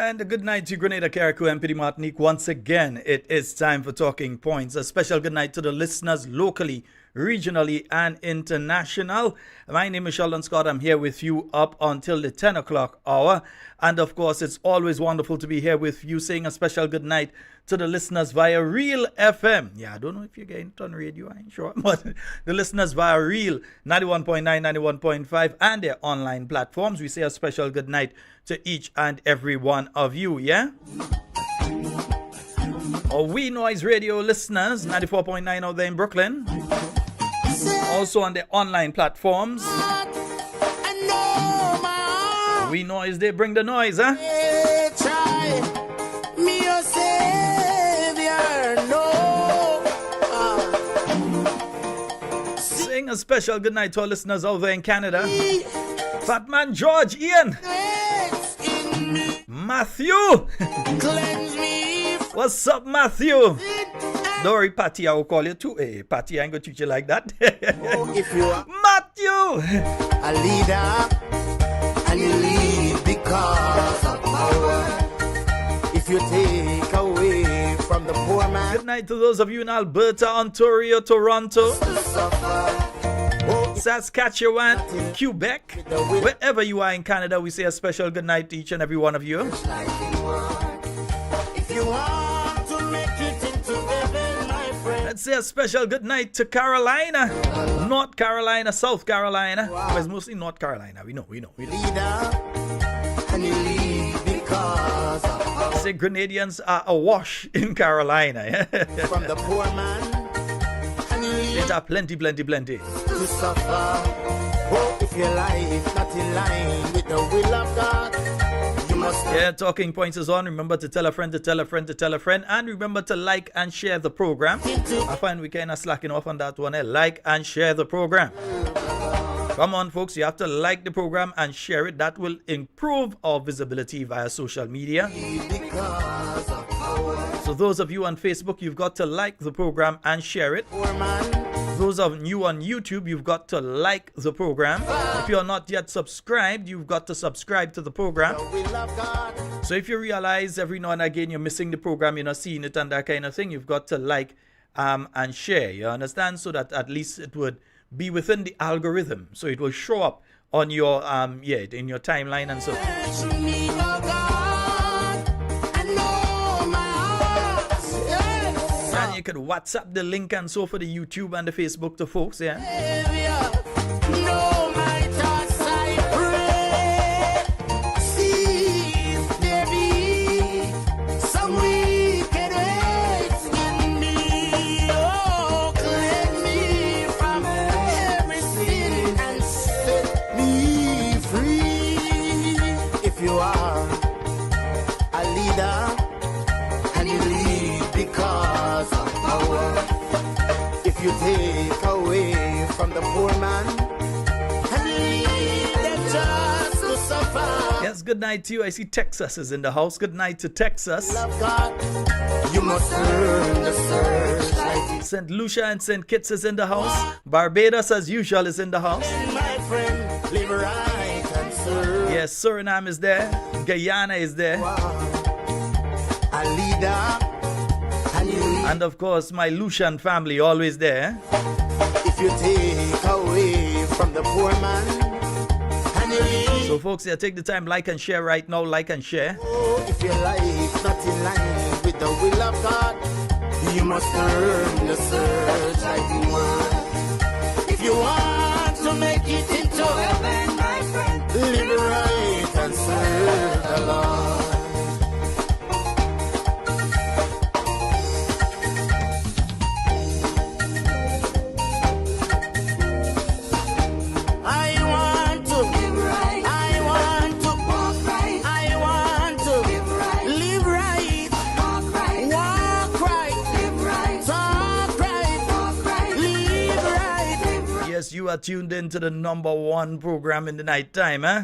And a good night to Grenada, Carriacou, and Martinique. Once again, it is time for Talking Points. A special good night to the listeners locally, regionally, and international. My name is Sheldon Scott. I'm here with you up until the 10 o'clock hour. And of course, it's always wonderful to be here with you, saying a special good night to the listeners via Real FM. Yeah, I don't know if you're getting it on radio, I ain't sure. But the listeners via Real 91.9, 91.5, and their online platforms. We say a special good night to each and every one of you, yeah? Our We Noise Radio listeners, 94.9 out there in Brooklyn. Also on the online platforms. We Noise, they bring the noise, huh? Sing a special good night to our listeners out there in Canada. Fatman George, Ian, Matthew. What's up, Matthew? Don't worry, Patty, I will call you too. Hey, Patty, I ain't gonna treat you like that. If you are Matthew, a leader and you lead because of power, if you take away from the poor man, good night to those of you in Alberta, Ontario, Toronto, Saskatchewan, Quebec, wherever you are in Canada. We say a special good night to each and every one of you. if you want to make it into heaven, my friend, Let's say a special good night to Carolina, North Carolina, South Carolina. Well, it's mostly North Carolina. We know. leader and you lead because of power, Say Grenadians are awash in Carolina. from the poor man and you lead It are plenty. to suffer. Oh, if your life not in line with the will of God, you must Yeah, Talking Points is on. Remember to tell a friend to tell a friend to tell a friend. And remember to like and share the program. I find we kind of slacking off on that one. Like and share the program. Come on, folks. You have to like the program and share it. That will improve our visibility via social media. because of power, So those of you on Facebook, you've got to like the program and share it. poor man. Those of you on YouTube, you've got to like the program. If you're not yet subscribed, you've got to subscribe to the program. Will of God, So if you realize every now and again you're missing the program, you're not seeing it and that kind of thing, you've got to like and share. You understand? So that at least it would be within the algorithm. So it will show up on your in your timeline and so. search me, oh God, and know my heart. Yes, And you could WhatsApp the link and so for the YouTube and the Facebook to folks, yeah. Savior, know my thoughts, I pray. See if there be some wicked ways in me. Oh, cleanse me from every sin and set me free. If you are a leader and you lead because of power, if you take away from the poor man and lead them just to suffer, Yes, good night to you. I see Texas is in the house. Good night to Texas. love God, you must earn the searchlight. St. Lucia and St. Kitts is in the house. Barbados, as usual, is in the house. My friend, live right and serve. Yes, Suriname is there. Guyana is there. A leader and you lead. And of course, my Lucian family always there. If you take away from the poor man and you lead. So folks, yeah, take the time, like and share right now. Like and share. Oh, if your life not in line with the will of God, you must earn the search like you want. If you want to make it into heaven, my friend, live right and serve the Lord. I want to live right. I want to walk right. I want to live right. Live right. Walk right. Walk right. Live right. Talk right. Walk right. Live right. Yes, you are tuned in to the #1 program in the night time, huh?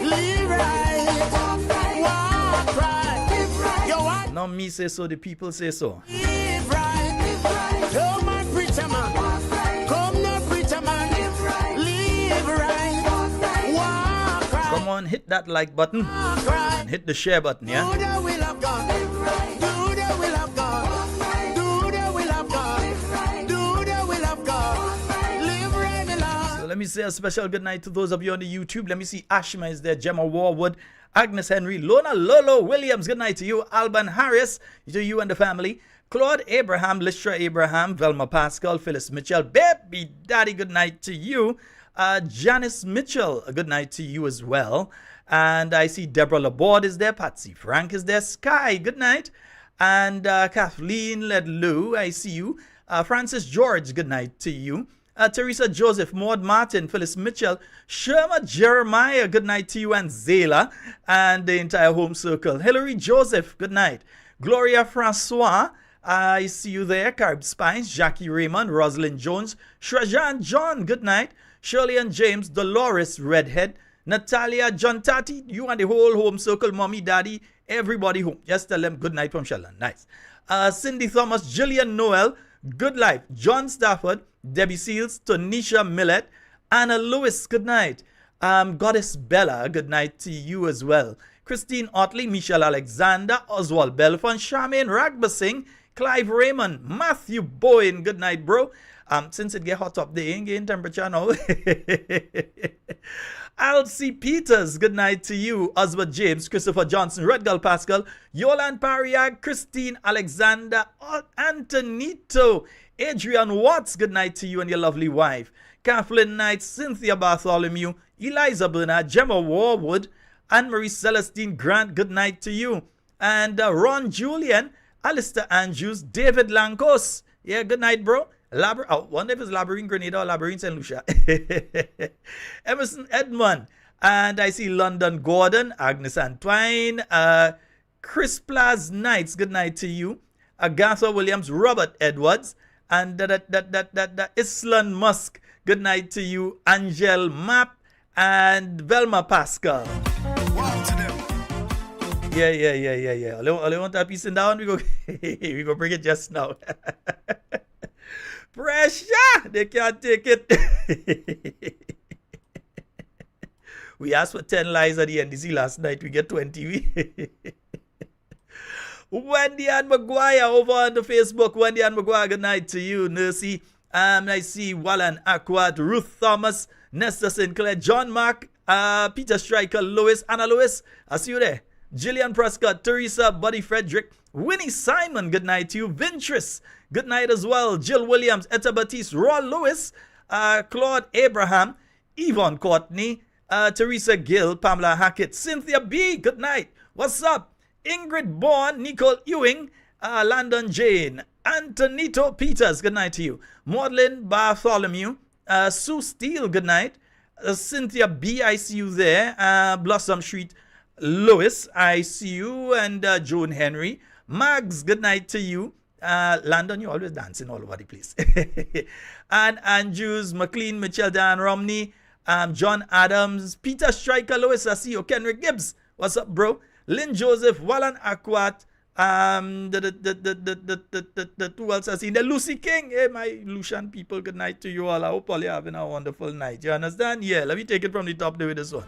Live right. Walk right. Walk right. Live right. You want Not me say so, the people say so. live right. Live right. Come on, preacher man. Walk right. Come on, preacher man. Live right. Live right. Walk right. Walk right. on, hit that like button and hit the share button, yeah? Do the will of God. Do the will of God. Do the will of God. Do the will of God. Live right, my Lord. So let me say a special good night to those of you on the YouTube. Let me see Ashima is there, Gemma Warwood, Agnes Henry, Lona Lolo Williams, good night to you, Alban Harris, to you and the family, Claude Abraham, Listra Abraham, Velma Pascal, Phyllis Mitchell, Baby Daddy, good night to you, Janice Mitchell, a good night to you as well. And I see Deborah Laborde is there, Patsy Frank is there, Sky, good night. And Kathleen Ledlou, I see you. Francis George, good night to you. Teresa Joseph, Maud Martin, Phyllis Mitchell, Sherma Jeremiah, good night to you, and Zayla, and the entire home circle. Hilary Joseph, good night. Gloria Francois, I see you there. Carib Spines, Jackie Raymond, Rosalind Jones, Shrajan John, good night. Shirley and James, Dolores Redhead, Natalia John Tati, you and the whole home circle, mommy, daddy, everybody home. Just tell them good night from Sheldon. Nice. Cindy Thomas, Jillian Noel, good life. John Stafford, Debbie Seals, Tonisha Millett, Anna Lewis, good night. Goddess Bella, good night to you as well. Christine Otley, Michelle Alexander, Oswald Belfon, Charmaine Ragbasing, Clive Raymond, Matthew Bowen, good night, bro. Since it get hot up there, ain't getting temperature now. Alcy Peters, good night to you. Oswald James, Christopher Johnson, Redgull Pascal, Yolan Pariag, Christine Alexander, Antonito, Adrian Watts, good night to you and your lovely wife. Kathleen Knight, Cynthia Bartholomew, Eliza Bernard, Gemma Warwood, Anne-Marie Celestine Grant, good night to you. And Ron Julian, Alistair Andrews, David Lankos, yeah, good night, bro. I wonder if it's Labyrinth Grenada or Labyrinth St. Lucia. Emerson Edmund. And I see London Gordon, Agnes Antwine, Chris Plas Knights, good night to you. Agatha Williams, Robert Edwards, and Islan Musk, good night to you. Angel Mapp and Velma Pascal. Wow to them. Yeah. Only want that piece in down, we go bring it just now. Pressure! They can't take it. We asked for 10 lies at the NDC last night. We get 20. Wendy Ann McGuire over on the Facebook. Wendy Ann McGuire, good night to you, Nursey. I see Wallan Aquat, Ruth Thomas, Nesta Sinclair, John Mark, Peter Stryker, Lewis, Anna Lewis. I see you there. Gillian Prescott, Teresa, Buddy Frederick, Winnie Simon, good night to you. Vintris, good night as well. Jill Williams, Etta Batiste, Ron Lewis, Claude Abraham, Yvonne Courtney, Teresa Gill, Pamela Hackett, Cynthia B, good night. What's up? Ingrid Bourne, Nicole Ewing, Landon Jane, Antonito Peters, good night to you. Maudlin Bartholomew, Sue Steele, good night. Cynthia B, I see you there. Blossom Street, Lewis, I see you. And Joan Henry. Mags, good night to you. Landon, you always dancing all over the place. And Andrews, McLean, Mitchell, Dan Romney, John Adams, Peter Stryker, Lewis, I see you. Kenrick Gibbs, what's up, bro? Lynn Joseph, Wallan Aquat, who else I see? The Lucy King. Hey, my Lucian people, good night to you all. I hope all you're having a wonderful night. You understand? Yeah, let me take it from the top there with this one.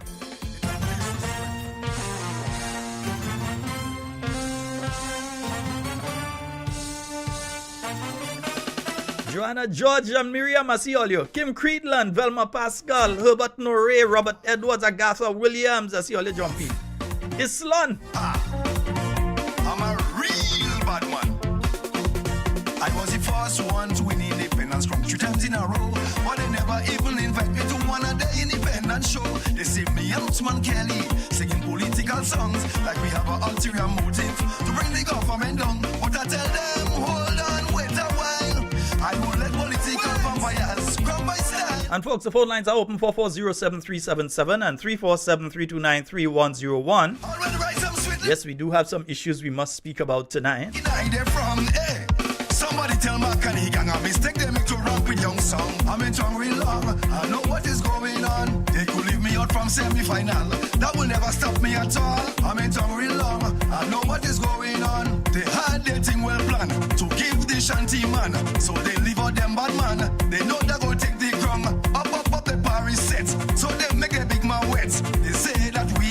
Joanna George and Miriam, I see all you. Kim Creedland, Velma Pascal, Herbert Norre, Robert Edwards, Agatha Williams, I see all you jumping. Islan. I'm a real bad man. I was the first one to win independence from 3 times in a row. But they never even invite me to one of the independence show. They say me and Otsman Kelly singing political songs like we have an ulterior motive to bring the government down. But I tell them, hold on, wait a while. I will let political vampires come by style. And folks, the phone lines are open 440-7377 and 347-329-3101. Yes, we do have some issues we must speak about tonight. Somebody tell my Kenny gang a mistake they make to rock with young song. I'm in tongue real long. I know what is going on. They could leave me out from semi-final. That will never stop me at all. I'm in tongue real long. I know what is going on. They had their thing well planned to give the shanty man. So they leave out them bad man. They know they go take the crown. Up the Paris sets. So they make a big man wet. They say that we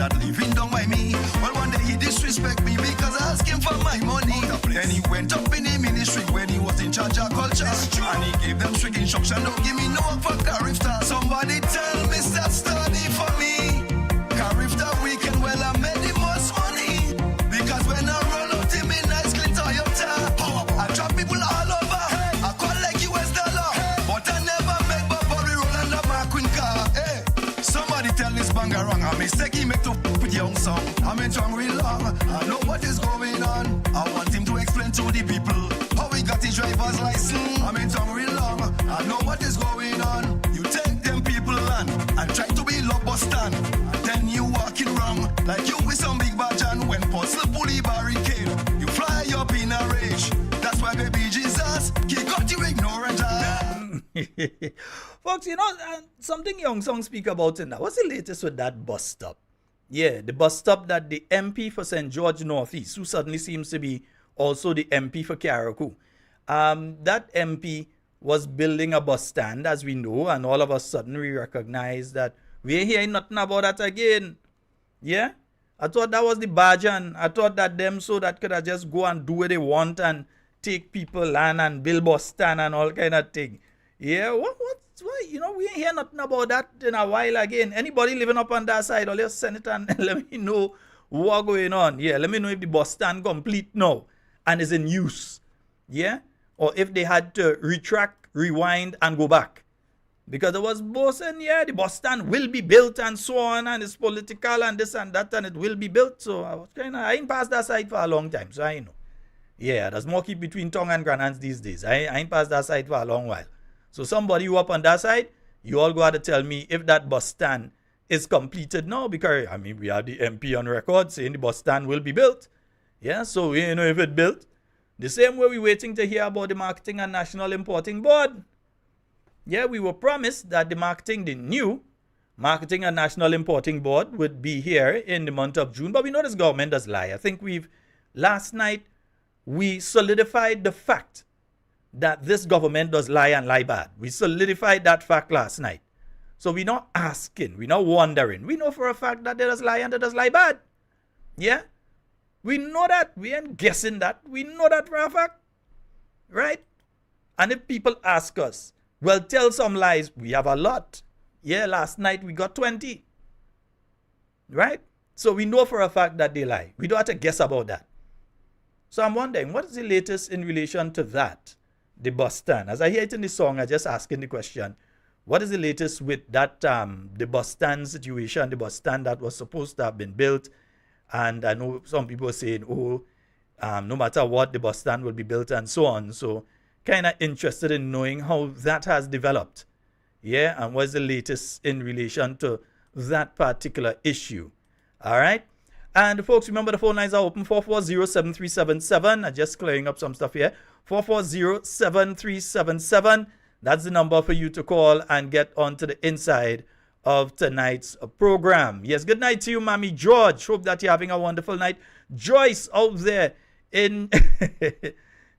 that living down by me. Well, one day he disrespect me because I asked him for my money. Then he went up in the ministry when he was in charge of culture. And he gave them strict instruction, don't give me no work for Carifta. Somebody tell Mr. Study for me. Carifta weekend, well, I made the most money. Because when I roll out in me nice clean Toyota, I drop people all over. I collect US dollar. But I never make Bobby roll under my queen car. Hey, somebody tell this banger wrong. I mistake he make to with young song. I'm in tongue real long. I know what is going on. I want him to explain to the people how he got his driver's license. I'm in tongue real long. I know what is going on. You take them people land and try to be love stand. And then you walking wrong like you with some big badge and when puzzle pulley barricade. You fly up in a rage. That's why baby Jesus, he got you ignorant. Folks, you know, something Young Song speak about in that. What's the latest with that bus stop? Yeah, the bus stop that the MP for St. George Northeast, who suddenly seems to be also the MP for Carriacou. That MP was building a bus stand, as we know, and all of a sudden we recognize that we ain't hearing nothing about that again. Yeah? I thought that was the bargain. I thought that them so that could just go and do what they want and take people land and build bus stand and all kind of thing. Yeah, what, you know, we ain't hear nothing about that in a while again. Anybody living up on that side, or just send it and let me know what's going on. Yeah, let me know if the bus stand complete now and is in use. Yeah, or if they had to retract, rewind, and go back. Because there was both saying, yeah, the bus stand will be built and so on, and it's political and this and that, and it will be built. So I ain't passed that side for a long time, so I know. Yeah, there's more keep between tongue and granans these days. I ain't passed that side for a long while. So somebody who up on that side, you all got to tell me if that bus stand is completed now, because, I mean, we have the MP on record saying the bus stand will be built. Yeah, so we don't know if it's built. The same way we're waiting to hear about the Marketing and National Importing Board. Yeah, we were promised that the new Marketing and National Importing Board would be here in the month of June, but we know this government does lie. I think last night, we solidified the fact that this government does lie and lie bad. We solidified that fact last night. So we're not asking, we're not wondering. We know for a fact that they does lie and they does lie bad. Yeah? We know that. We ain't guessing that. We know that for a fact. Right? And if people ask us, well, tell some lies, we have a lot. Yeah, last night we got 20. Right? So we know for a fact that they lie. We don't have to guess about that. So I'm wondering, what is the latest in relation to that? The bus stand. As I hear it in the song, I'm just asking the question, what is the latest with that, the bus stand situation, the bus stand that was supposed to have been built? And I know some people are saying, no matter what, the bus stand will be built and so on. So kind of interested in knowing how that has developed. Yeah, and what's the latest in relation to that particular issue. All right. And folks, remember the phone lines are open, 440-7377. I'm just clearing up some stuff here. 440-7377. That's the number for you to call and get onto the inside of tonight's program. Yes, good night to you, Mommy George. Hope that you're having a wonderful night. Joyce out there in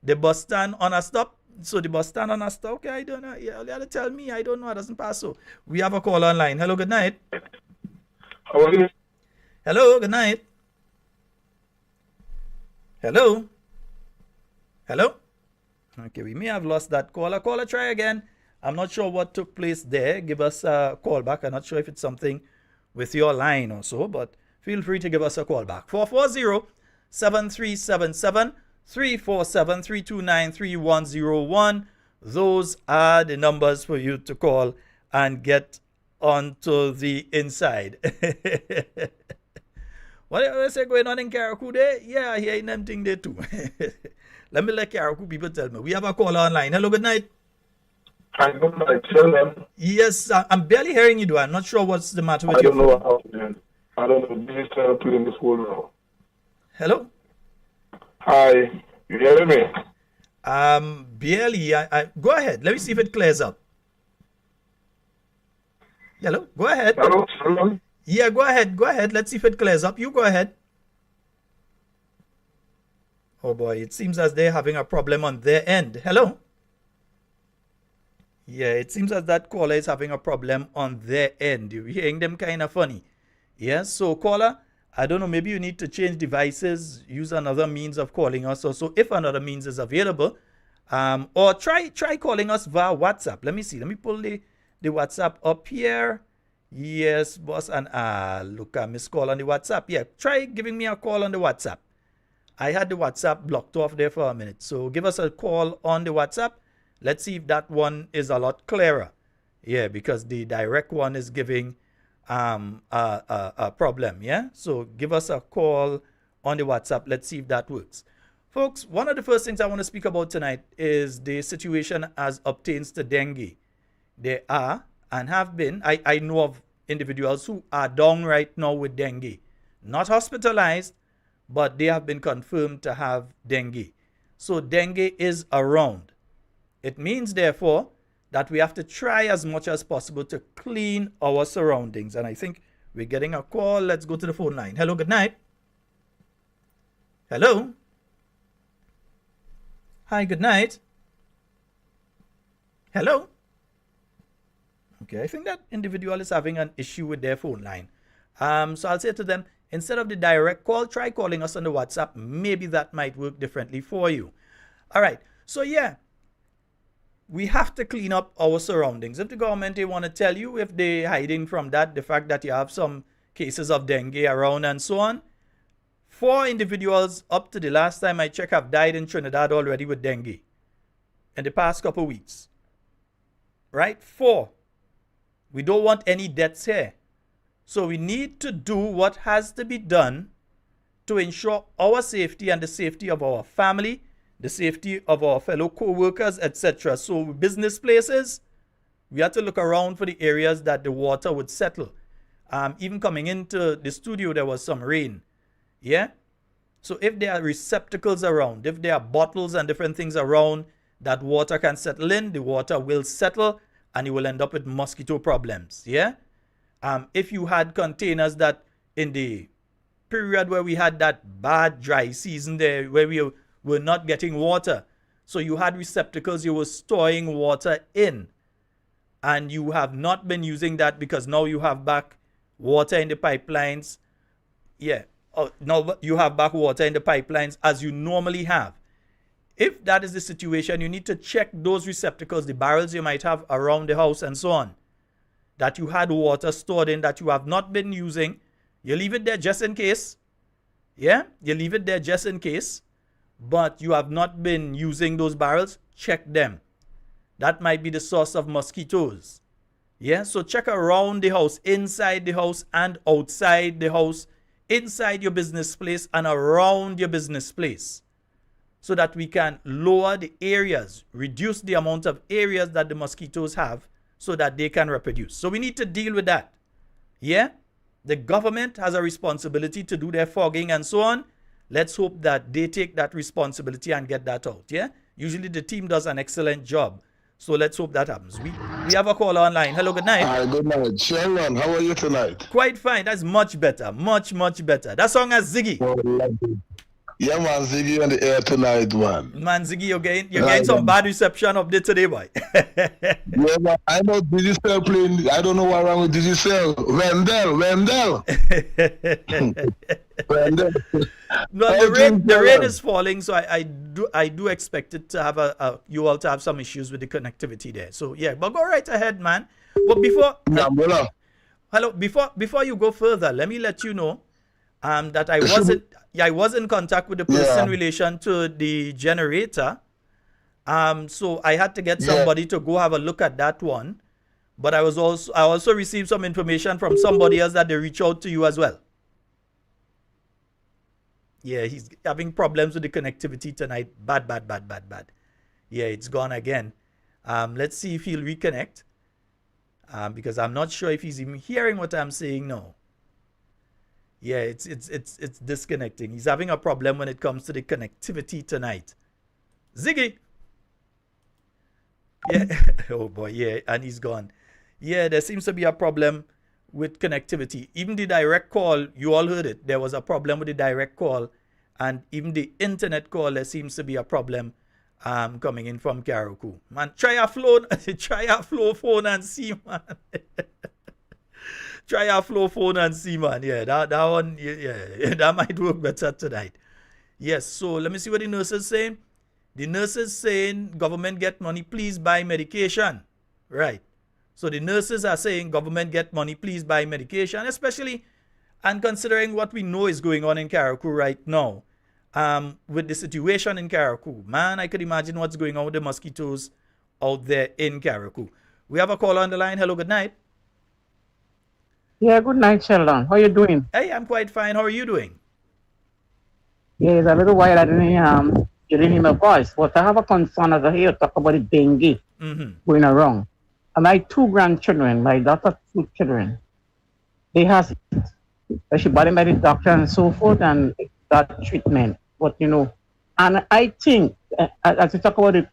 the bus stand on a stop. So the bus stand on a stop. Okay, I don't know. You have to tell me. I don't know. It doesn't pass. So we have a call online. Hello, good night. How are you? Hello, good night. Hello. Hello. Okay, we may have lost that caller. Caller, try again. I'm not sure what took place there. Give us a call back. I'm not sure if it's something with your line or so, but feel free to give us a call back. 440-7377, 347-329-3101. Those are the numbers for you to call and get onto the inside. What is going on in Carriacou there? Yeah, I hear them thing there too. Let me let Carriacou people tell me. We have a caller online. Hello, good night. Hi, good night, sheldon. Yes, I'm barely hearing you, though. I'm not sure what's the matter with you. I don't know what happened. I don't know. This is playing this whole now. Hello? Hi, you hearing me? Barely. Go ahead. Let me see if it clears up. Hello? Go ahead. Hello, sheldon? Yeah, go ahead. Go ahead. Let's see if it clears up. You go ahead. Oh boy, it seems as they're having a problem on their end. Hello? Yeah, it seems as that caller is having a problem on their end. You're hearing them kind of funny. Yes, so caller, I don't know, maybe you need to change devices, use another means of calling us, or so if another means is available, or try calling us via WhatsApp. Let me see. Let me pull the WhatsApp up here. Yes, boss, and look, I missed call on the WhatsApp. Yeah, try giving me a call on the WhatsApp. I had the WhatsApp blocked off there for a minute, so give us a call on the WhatsApp. Let's see if that one is a lot clearer. Yeah, because the direct one is giving a problem. Yeah, so give us a call on the WhatsApp. Let's see if that works. Folks, one of the first things I want to speak about tonight is the situation as obtains to dengue. There are and have been, I know of individuals who are down right now with dengue, not hospitalized, but they have been confirmed to have dengue. So dengue is around. It means, therefore, that we have to try as much as possible to clean our surroundings. And I think we're getting a call. Let's go to the phone line. Hello, good night. Hello. Hi, good night. Hello. Okay, I think that individual is having an issue with their phone line. So I'll say to them, instead of the direct call, try calling us on the WhatsApp. Maybe that might work differently for you. All right. So yeah, we have to clean up our surroundings. If the government, they want to tell you, if they're hiding from that, the fact that you have some cases of dengue around and so on, 4 individuals up to the last time I checked have died in Trinidad already with dengue in the past couple of weeks. Right? 4. We don't want any deaths here. So we need to do what has to be done to ensure our safety and the safety of our family, the safety of our fellow co-workers, etc. So business places, we have to look around for the areas that the water would settle. Even coming into the studio, there was some rain. Yeah? So if there are receptacles around, if there are bottles and different things around that water can settle in, the water will settle and you will end up with mosquito problems. Yeah? If you had containers that in the period where we had that bad dry season there, where we were not getting water, so you had receptacles you were storing water in, and you have not been using that because now you have back water in the pipelines. Yeah, now you have back water in the pipelines as you normally have. If that is the situation, you need to check those receptacles, the barrels you might have around the house and so on, that you had water stored in that you have not been using. You leave it there just in case. Yeah, you leave it there just in case, but you have not been using those barrels. Check them. That might be the source of mosquitoes. Yeah, so check around the house, inside the house and outside the house, inside your business place and around your business place, so that we can lower the areas, reduce the amount of areas that the mosquitoes have so that they can reproduce. So we need to deal with that. Yeah? The government has a responsibility to do their fogging and so on. Let's hope that they take that responsibility and get that out. Yeah? Usually the team does an excellent job. So let's hope that happens. We have a caller online. Hello, good night. Hi, good night. Sheldon, how are you tonight? Quite fine. That's much better. Much, much better. That song has Ziggy. Oh, lovely. Yeah, man, Ziggy on the air tonight, man. Man, Ziggy, you're getting some bad reception up there today, boy. Yeah, man, I know Digicel playing. I don't know what wrong with Digicel. Wendell. Wendell. No, the rain is falling, so I do expect it to have you all to have some issues with the connectivity there. So yeah, but go right ahead, man. But before you go further, let me let you know that I was in contact with the person in relation to the generator. So I had to get somebody to go have a look at that one. But I also received some information from somebody else that they reach out to you as well. Yeah, he's having problems with the connectivity tonight. Bad. Yeah, it's gone again. Let's see if he'll reconnect. Because I'm not sure if he's even hearing what I'm saying now. Yeah, it's disconnecting. He's having a problem when it comes to the connectivity tonight. Ziggy! Yeah. Oh boy, yeah, and he's gone. Yeah, there seems to be a problem with connectivity. Even the direct call, you all heard it. There was a problem with the direct call. And even the internet call, there seems to be a problem coming in from Carriacou. Man, try a flow phone and see, man. Try our flow phone and see, man. Yeah, that one, yeah, that might work better tonight. Yes, so let me see what the nurses saying. The nurses saying government get money, please buy medication. Right. So the nurses are saying government get money, please buy medication, especially and considering what we know is going on in Carriacou right now. With the situation in Carriacou, man, I could imagine what's going on with the mosquitoes out there in Carriacou. We have a caller on the line. Hello, good night. Yeah, good night, Sheldon. How you doing? Hey, I'm quite fine. How are you doing? Yeah, it's a little while I didn't hear my voice, but I have a concern as I hear talk about the dengue going around. And my 2 grandchildren, my daughter's 2 children, they have she brought them by the doctor and so forth and got treatment. But and I think as we talk about the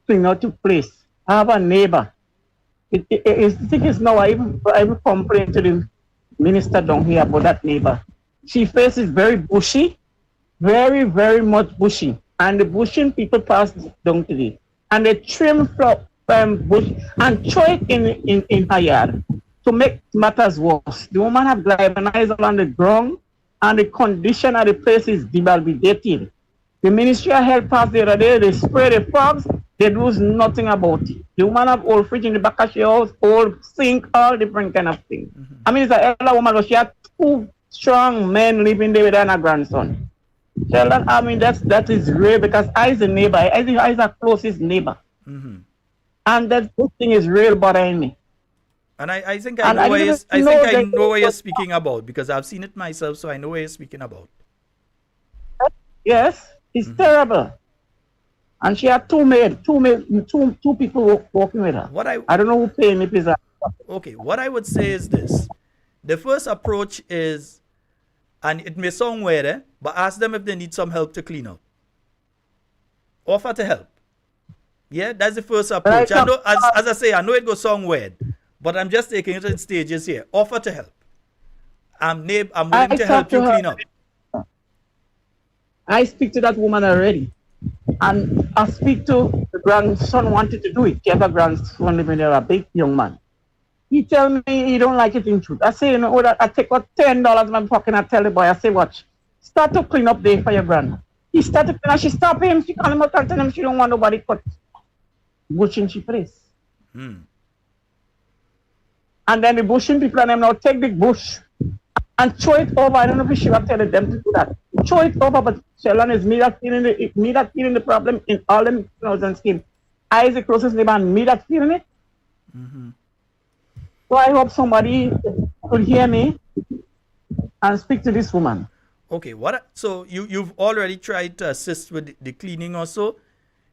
thing not to place, I have a neighbor. I think it's now I even complain to the minister down here about that neighbor. She faces very bushy, very, very much bushy. And the bushing people pass down today. And they trim bush and throw it in her yard to make matters worse. The woman have galvanized on the ground and the condition of the place is dilapidated. The Ministry of Health passed the other day, they spray the frogs, they do nothing about it. The woman have old fridge in the back of her house, old sink, all different kind of things. I mean, it's an elder woman, but she had 2 strong men living there with her and her grandson. Sheldon, I mean, that is real because I is a neighbor. I is the closest neighbor. And that thing is real bothering me. And I think I know what you're speaking about because I've seen it myself, so I know what you're speaking about. Yes, it's terrible. And she had 2 maids, two people working with her. I don't know who paying if it's a... Okay, what I would say is this. The first approach is, and it may sound weird, but ask them if they need some help to clean up. Offer to help. Yeah, that's the first approach. I know, as I say, I know it goes sound weird, but I'm just taking it in stages here. Offer to help. I'm willing to help you clean up. I speak to that woman already. And I speak to the grandson wanted to do it. The other grandson living there, a big young man. He tell me he don't like it in truth. I say, I take out $10 in my pocket and I tell the boy, I say, watch, start to clean up there for your grandma. He started to clean up, she stopped him, she called him out and tell him she don't want nobody cut bush in she place. And then the bushing people and them now take the bush and throw it over. I don't know if she was telling them to do that. Throw it over, but Sheldon is me that feeling the problem in all them scheme. I is the closest neighbor and me that feeling it. So I hope somebody could hear me and speak to this woman. Okay, so you've already tried to assist with the cleaning also.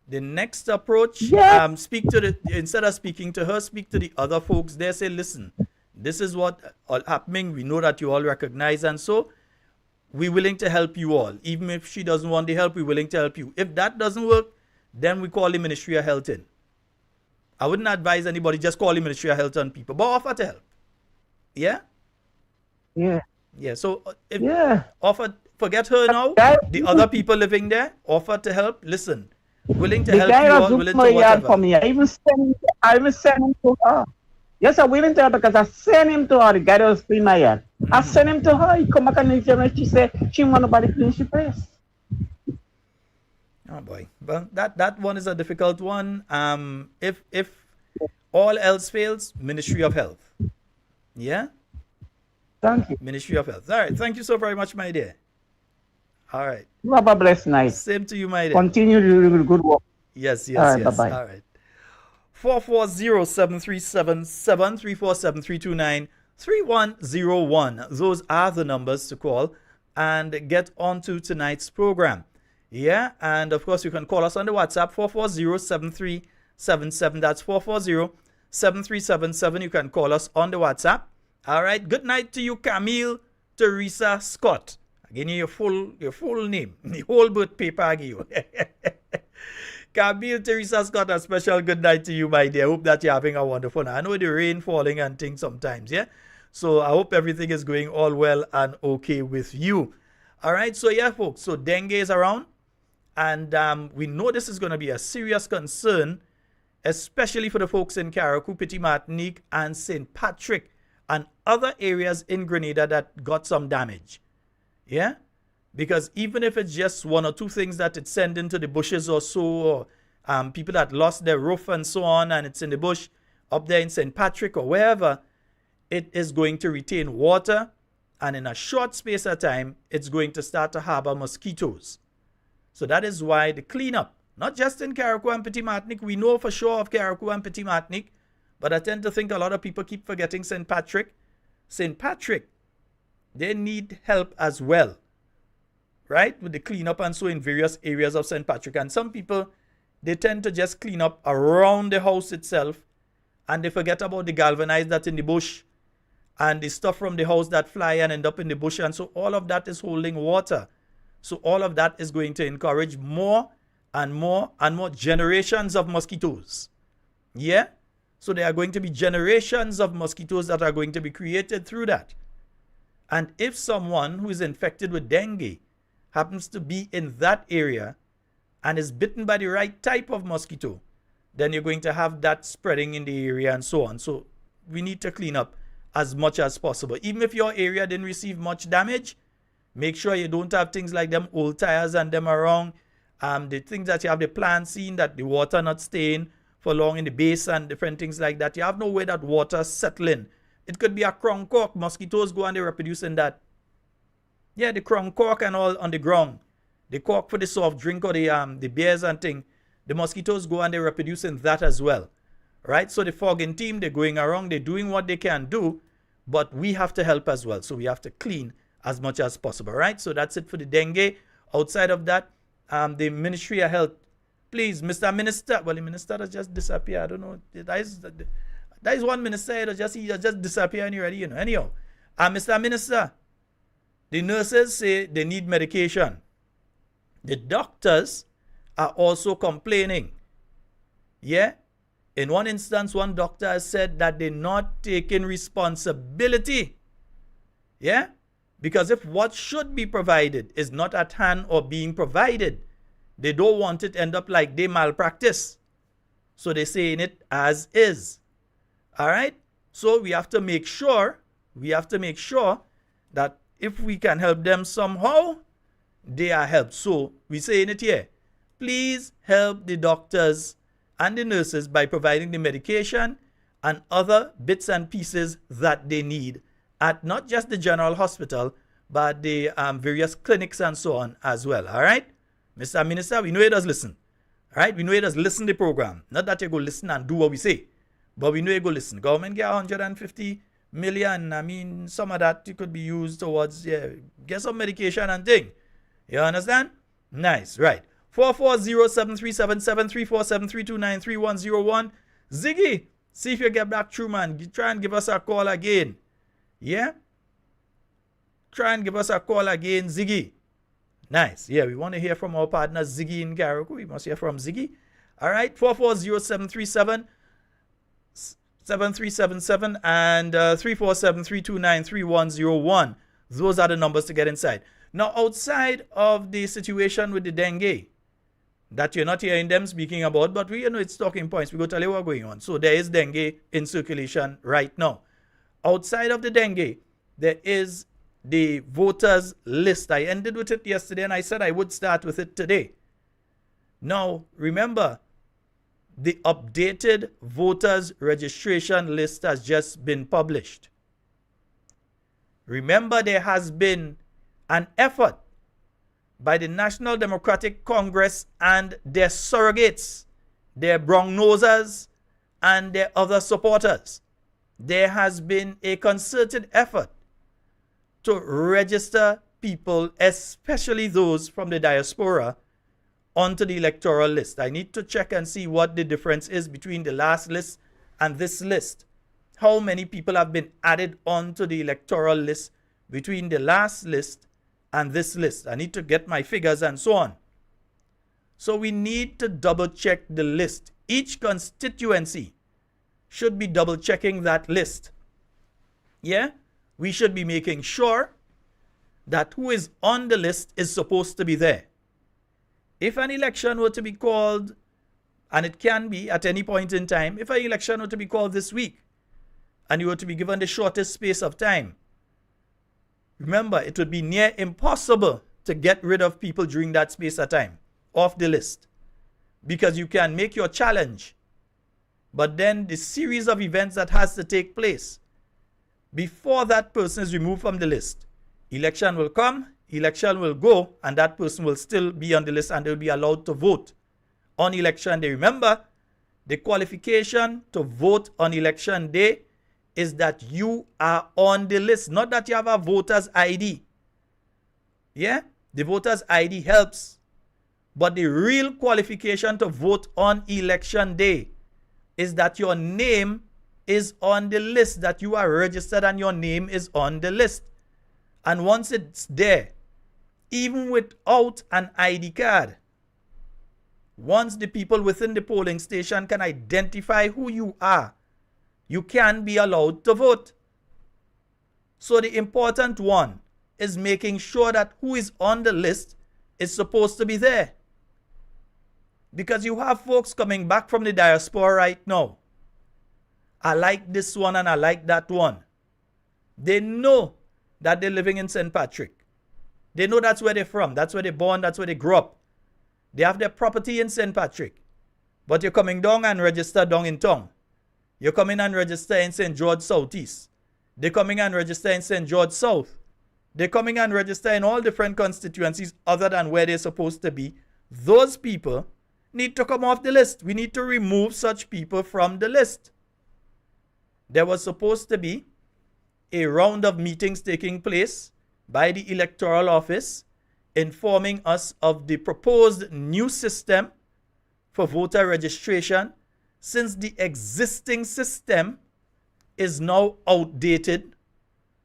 The next approach, instead of speaking to her, speak to the other folks there. Say, listen, this is what all happening. We know that you all recognize, and so we're willing to help you all. Even if she doesn't want the help, we're willing to help you. If that doesn't work, then we call the Ministry of Health in. I wouldn't advise anybody just call the Ministry of Health on people, but offer to help. Yeah? Yeah. Yeah, so offer, forget her now. The other people living there, offer to help. Listen, willing to help you all, willing to whatever. For me. I even send him to her. Yes, I'm willing to her because I send him to her. The guy that was clean my yard. I send him to her. He come back and she said she want nobody clean she place. Oh boy, well that one is a difficult one. If all else fails, Ministry of Health. Yeah. Thank you. Ministry of Health. All right. Thank you so very much, my dear. All right. You have a blessed night. Same to you, my dear. Continue to do good work. Yes. All right, bye-bye. All right. 440-737-7347-329-3101. Those are the numbers to call and get onto tonight's program. Yeah, and of course you can call us on the WhatsApp 440-7377. That's 440-7377. You can call us on the WhatsApp. All right. Good night to you, Camille Teresa Scott. Again, your full name, the whole birth paper I give you. Camille Teresa Scott, a special good night to you, my dear. Hope that you're having a wonderful night. I know the rain falling and things sometimes, yeah? So I hope everything is going all well and okay with you. All right, so yeah, folks. So dengue is around. And we know this is going to be a serious concern, especially for the folks in Carriacou, Petit Martinique, and St. Patrick and other areas in Grenada that got some damage. Yeah? Because even if it's just one or two things that it's sent into the bushes or so, or people that lost their roof and so on, and it's in the bush up there in St. Patrick or wherever, it is going to retain water, and in a short space of time, it's going to start to harbor mosquitoes. So that is why the cleanup, not just in Carriacou and Petit Martinique, we know for sure of Carriacou and Petit Martinique, but I tend to think a lot of people keep forgetting St. Patrick. St. Patrick, they need help as well, right? With the cleanup and so in various areas of St. Patrick. And some people, they tend to just clean up around the house itself, and they forget about the galvanized that's in the bush and the stuff from the house that fly and end up in the bush. And so all of that is holding water. So all of that is going to encourage more and more and more generations of mosquitoes. Yeah? So there are going to be generations of mosquitoes that are going to be created through that. And if someone who is infected with dengue happens to be in that area and is bitten by the right type of mosquito, then you're going to have that spreading in the area and so on. So we need to clean up as much as possible. Even if your area didn't receive much damage, make sure you don't have things like them old tires and them around. The things that you have the plants seen, that the water not staying for long in the base and different things like that. You have no way that water settling. It could be a crown cork. Mosquitoes go and they reproduce in that. Yeah, the crown cork and all on the ground. The cork for the soft drink or the beers and thing. The mosquitoes go and they reproduce in that as well. Right? So the fogging team, they're going around, they're doing what they can do, but we have to help as well. So we have to clean as much as possible. Right? So that's it for the dengue. Outside of that, the Ministry of Health, please, Mr. Minister, well, the minister has just disappeared. I don't know. That is one minister that just disappeared already, you know. Anyhow, Mr. Minister, the nurses say they need medication. The doctors are also complaining. Yeah? In one instance, one doctor has said that they're not taking responsibility. Yeah? Because if what should be provided is not at hand or being provided, they don't want it to end up like they malpractice. So they're saying it as is. All right? So we have to make sure that if we can help them somehow, they are helped. So we're saying it here. Please help the doctors and the nurses by providing the medication and other bits and pieces that they need at not just the general hospital, but the various clinics and so on as well. All right? Mr. Minister, we know he does listen. All right? We know he does listen to the program. Not that you go listen and do what we say, but we know you go listen. Government get 150 million. I mean, some of that could be used towards, get some medication and thing. You understand? Nice. Right. 440-7377-347-329-3101. Ziggy, see if you get back through, man. Try and give us a call again. Yeah? Try and give us a call again, Ziggy. Nice. Yeah, we want to hear from our partner Ziggy in Carriacou. We must hear from Ziggy. All right. 440-737-7377 and 347-329-3101. Those are the numbers to get inside. Now, outside of the situation with the dengue, that you're not hearing them speaking about, but we know it's talking points. We go tell you what's going on. So there is dengue in circulation right now. Outside of the dengue, there is the voters list. I ended with it yesterday and I said I would start with it today. Now, remember, the updated voters registration list has just been published. Remember, there has been an effort by the National Democratic Congress and their surrogates, their brown nosers, and their other supporters. There has been a concerted effort to register people, especially those from the diaspora, onto the electoral list. I need to check and see what the difference is between the last list and this list. How many people have been added onto the electoral list between the last list and this list. I need to get my figures and so on. So we need to double check the list. Each constituency should be double checking that list. Yeah? We should be making sure that who is on the list is supposed to be there. If an election were to be called, and it can be at any point in time, if an election were to be called this week, and you were to be given the shortest space of time, remember, it would be near impossible to get rid of people during that space of time off the list, because you can make your challenge, but then the series of events that has to take place before that person is removed from the list, election will come, election will go, and that person will still be on the list and they'll be allowed to vote on election day. Remember, the qualification to vote on election day is that you are on the list, not that you have a voter's ID. Yeah, the voter's ID helps, but the real qualification to vote on election day is that your name is on the list, that you are registered and your name is on the list. And once it's there, even without an ID card, once the people within the polling station can identify who you are, you can be allowed to vote. So the important one is making sure that who is on the list is supposed to be there. Because you have folks coming back from the diaspora right now. I like this one and I like that one. They know that they're living in St. Patrick. They know that's where they're from. That's where they're born. That's where they grew up. They have their property in St. Patrick. But you're coming down and register down in town. You're coming and register in St. George Southeast. They're coming and register in St. George South. They're coming and register in all different constituencies other than where they're supposed to be. Those people need to come off the list. We need to remove such people from the list. There was supposed to be a round of meetings taking place by the Electoral Office informing us of the proposed new system for voter registration, since the existing system is now outdated,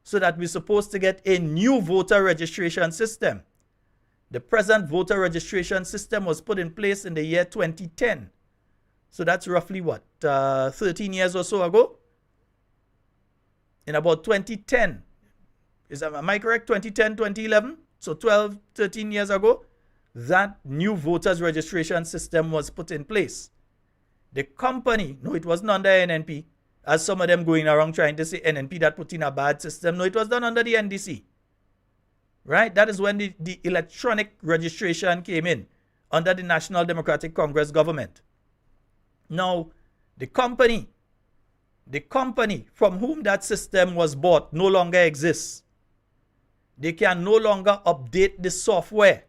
so that we're supposed to get a new voter registration system. The present voter registration system was put in place in the year 2010. So that's roughly what, 13 years or so ago? In about 2010, am I correct? 2010, 2011? So 12, 13 years ago, that new voters registration system was put in place. The company, no, it wasn't under NNP, as some of them going around trying to say NNP that put in a bad system. No, it was done under the NDC. Right? That is when the electronic registration came in under the National Democratic Congress government. Now, the company from whom that system was bought no longer exists. They can no longer update the software.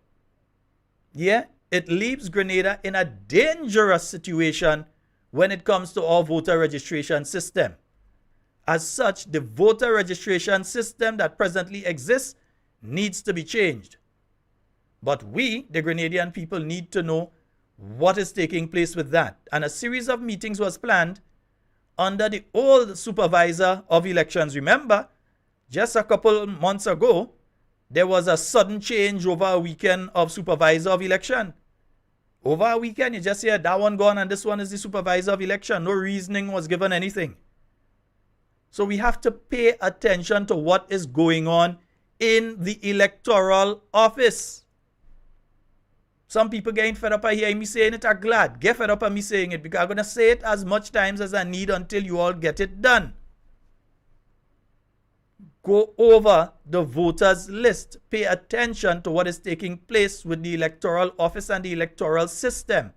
Yeah, it leaves Grenada in a dangerous situation when it comes to our voter registration system. As such, the voter registration system that presently exists needs to be changed. But we, the Grenadian people, need to know what is taking place with that. And a series of meetings was planned under the old supervisor of elections. Remember, just a couple months ago, there was a sudden change over a weekend of supervisor of election. Over a weekend, you just hear that one gone and this one is the supervisor of election. No reasoning was given, anything. So we have to pay attention to what is going on in the Electoral Office. Some people getting fed up of hearing me saying it are glad. Get fed up of me saying it, because I'm going to say it as much times as I need until you all get it done. Go over the voters list. Pay attention to what is taking place with the Electoral Office and the electoral system.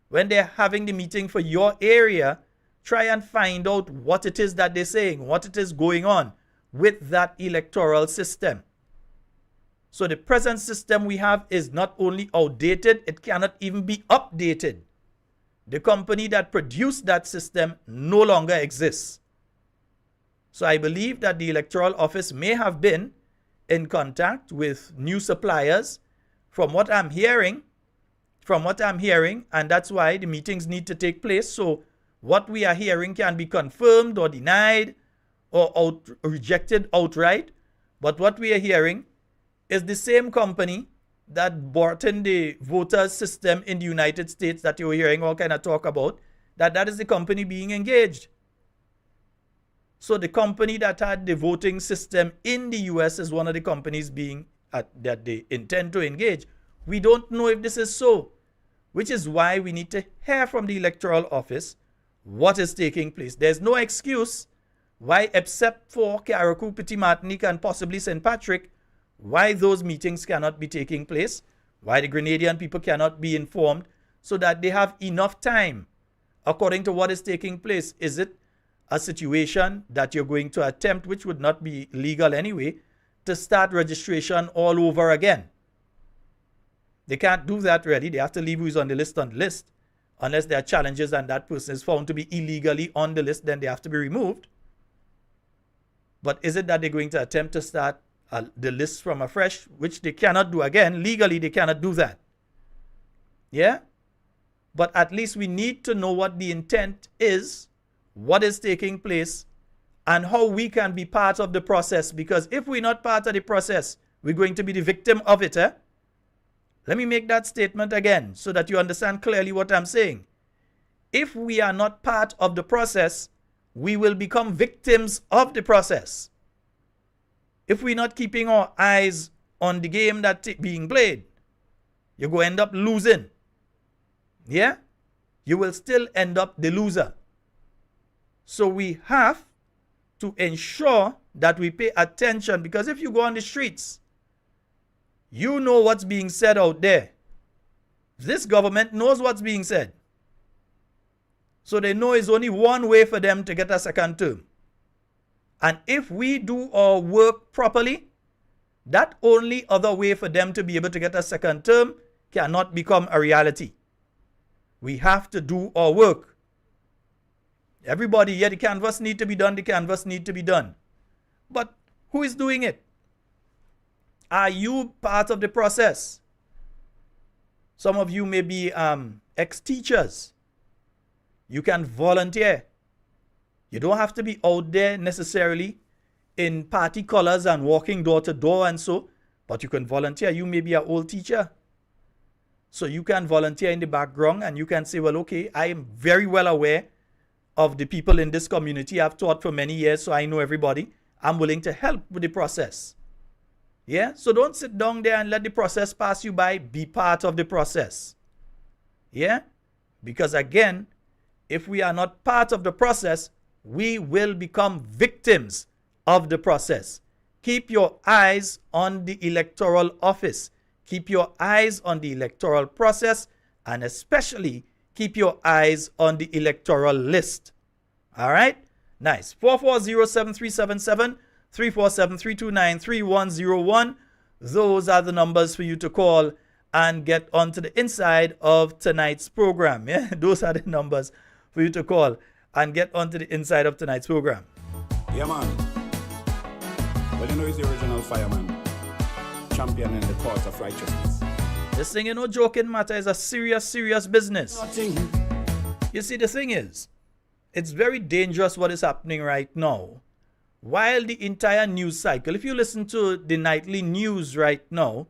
When they're having the meeting for your area, try and find out what it is that they're saying, what it is going on with that electoral system. So the present system we have is not only outdated, it cannot even be updated. The company that produced that system no longer exists. So I believe that the Electoral Office may have been in contact with new suppliers from what I'm hearing, and that's why the meetings need to take place. So what we are hearing can be confirmed or denied or rejected outright. But what we are hearing is the same company that brought in the voter system in the United States that you were hearing all kind of talk about, that is the company being engaged. So the company that had the voting system in the US is one of the companies that they intend to engage. We don't know if this is so, which is why we need to hear from the Electoral Office what is taking place. There's no excuse why, except for Carriacou, Petit Martinique, and possibly St. Patrick, why those meetings cannot be taking place, why the Grenadian people cannot be informed so that they have enough time according to what is taking place. Is it a situation that you're going to attempt, which would not be legal anyway, to start registration all over again? They can't do that really. They have to leave who's on the list, unless there are challenges and that person is found to be illegally on the list, then they have to be removed. But is it that they're going to attempt to start the list from afresh, which they cannot do again? Legally, they cannot do that. Yeah? But at least we need to know what the intent is, what is taking place, and how we can be part of the process. Because if we're not part of the process, we're going to be the victim of it. Let me make that statement again so that you understand clearly what I'm saying. If we are not part of the process, we will become victims of the process. If we're not keeping our eyes on the game that's being played, you're going to end up losing. Yeah? You will still end up the loser. So we have to ensure that we pay attention, because if you go on the streets, you know what's being said out there. This government knows what's being said. So they know it's only one way for them to get a second term. And if we do our work properly, that only other way for them to be able to get a second term cannot become a reality. We have to do our work. Everybody, the canvas need to be done, But who is doing it? Are you part of the process? Some of you may be ex-teachers. You can volunteer. You don't have to be out there necessarily in party colors and walking door to door and so, but you can volunteer. You may be an old teacher. So you can volunteer in the background and you can say, well, okay, I am very well aware of the people in this community. I've taught for many years, so I know everybody. I'm willing to help with the process. Yeah, so don't sit down there and let the process pass you by. Be part of the process. Yeah, because again, if we are not part of the process, we will become victims of the process. Keep your eyes on the electoral office. Keep your eyes on the electoral process, and especially keep your eyes on the electoral list. All right? Nice. 440-7377, 347-329-3101. Those are the numbers for you to call and get onto the inside of tonight's program. Yeah, those are the numbers for you to call and get onto the inside of tonight's program. Yeah, man. Well, you know he's the original fireman, champion in the cause of righteousness. This thing, no joking matter, is a serious, serious business. Nothing. You see, the thing is, it's very dangerous what is happening right now. While the entire news cycle, if you listen to the nightly news right now,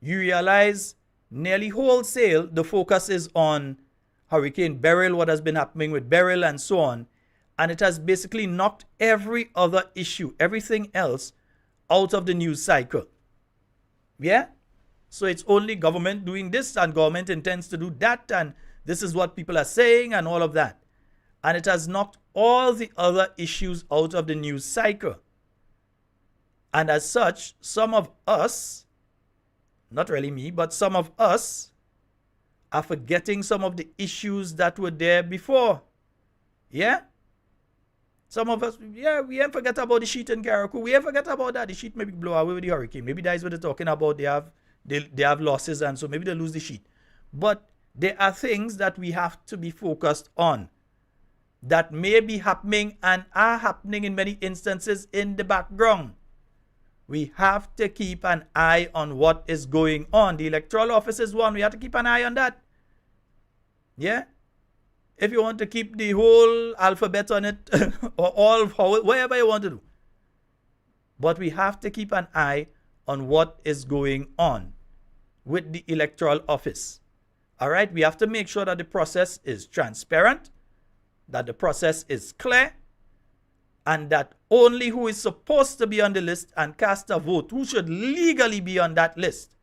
you realize nearly wholesale the focus is on Hurricane Beryl, what has been happening with Beryl and so on. And it has basically knocked every other issue, everything else, out of the news cycle. Yeah? So it's only government doing this and government intends to do that and this is what people are saying and all of that. And it has knocked all the other issues out of the news cycle. And as such, some of us, not really me, but some of us are forgetting some of the issues that were there before. Yeah? Some of us, yeah, we ain't forget about the sheet in Carriacou. We ain't forget about that. The sheet maybe blow away with the hurricane. Maybe that is what they're talking about. They have losses and so maybe they lose the sheet. But there are things that we have to be focused on that may be happening and are happening in many instances in the background. We have to keep an eye on what is going on. The electoral office is one. We have to keep an eye on that. Yeah? If you want to keep the whole alphabet on it, or all, whatever you want to do. But we have to keep an eye on what is going on with the electoral office. All right? We have to make sure that the process is transparent, that the process is clear, and that only who is supposed to be on the list and cast a vote, who should legally be on that list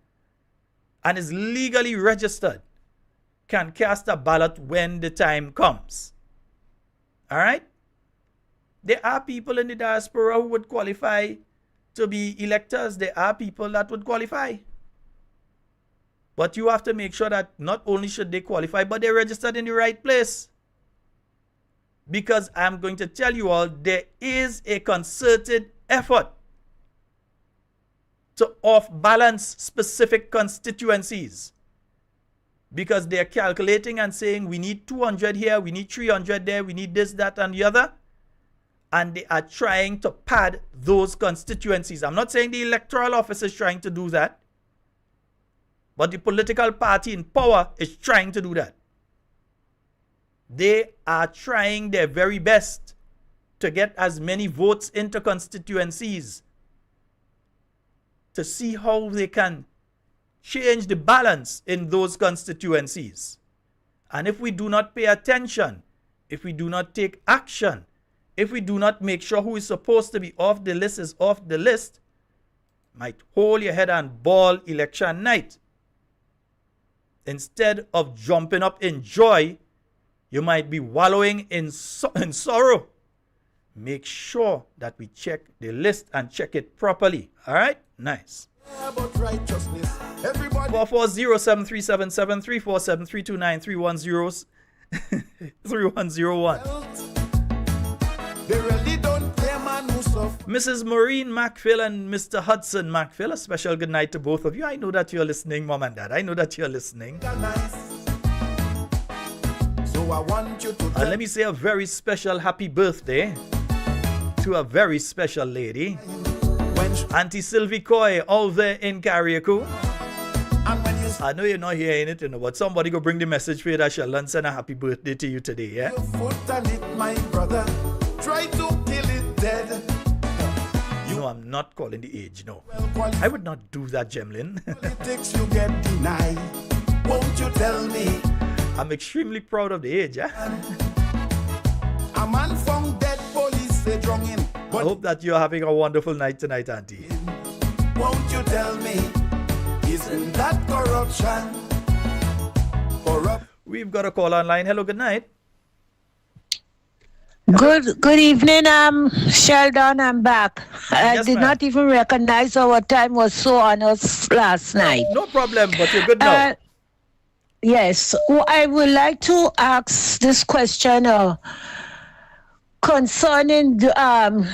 and is legally registered, can cast a ballot when the time comes. All right? There are people in the diaspora who would qualify to be electors. There are people that would qualify. But you have to make sure that not only should they qualify, but they're registered in the right place. Because I'm going to tell you all, there is a concerted effort to off-balance specific constituencies. Because they're calculating and saying, we need 200 here, we need 300 there, we need this, that, and the other. And they are trying to pad those constituencies. I'm not saying the electoral office is trying to do that. But the political party in power is trying to do that. They are trying their very best to get as many votes into constituencies to see how they can change the balance in those constituencies. And if we do not pay attention, if we do not take action, if we do not make sure who is supposed to be off the list is off the list, might hold your head and ball election night. Instead of jumping up in joy, you might be wallowing in sorrow. Make sure that we check the list and check it properly. All right? Nice. 440-7377-347-329-310 3101. They really don't care, man, who suffer. Mrs. Maureen Macphail and Mr. Hudson Macphail, a special good night to both of you. I know that you're listening, Mom and Dad. I know that you're listening. So I want you to And let me say a very special happy birthday to a very special lady, when Auntie Sylvie Coy, all there in Carriacou. and when you I know you're not hearing it, but somebody go bring the message for you that Sheldon send a happy birthday to you today, yeah? your foot on it, my brother, try to kill it dead. No, I'm not calling the age, no. Well, I would not do that, Gemlin. politics you get denied. Won't you tell me? I'm extremely proud of the age, yeah? A man found dead, police say drunk in. I But hope that you're having a wonderful night tonight, Auntie. won't you tell me? Isn't that corruption? We've got a call online. Hello, good night. Good evening, Sheldon. I'm back. I Yes, did ma'am. not even recognize our time was so on us last night. No problem, but you're good now. Yes, I would like to ask this question concerning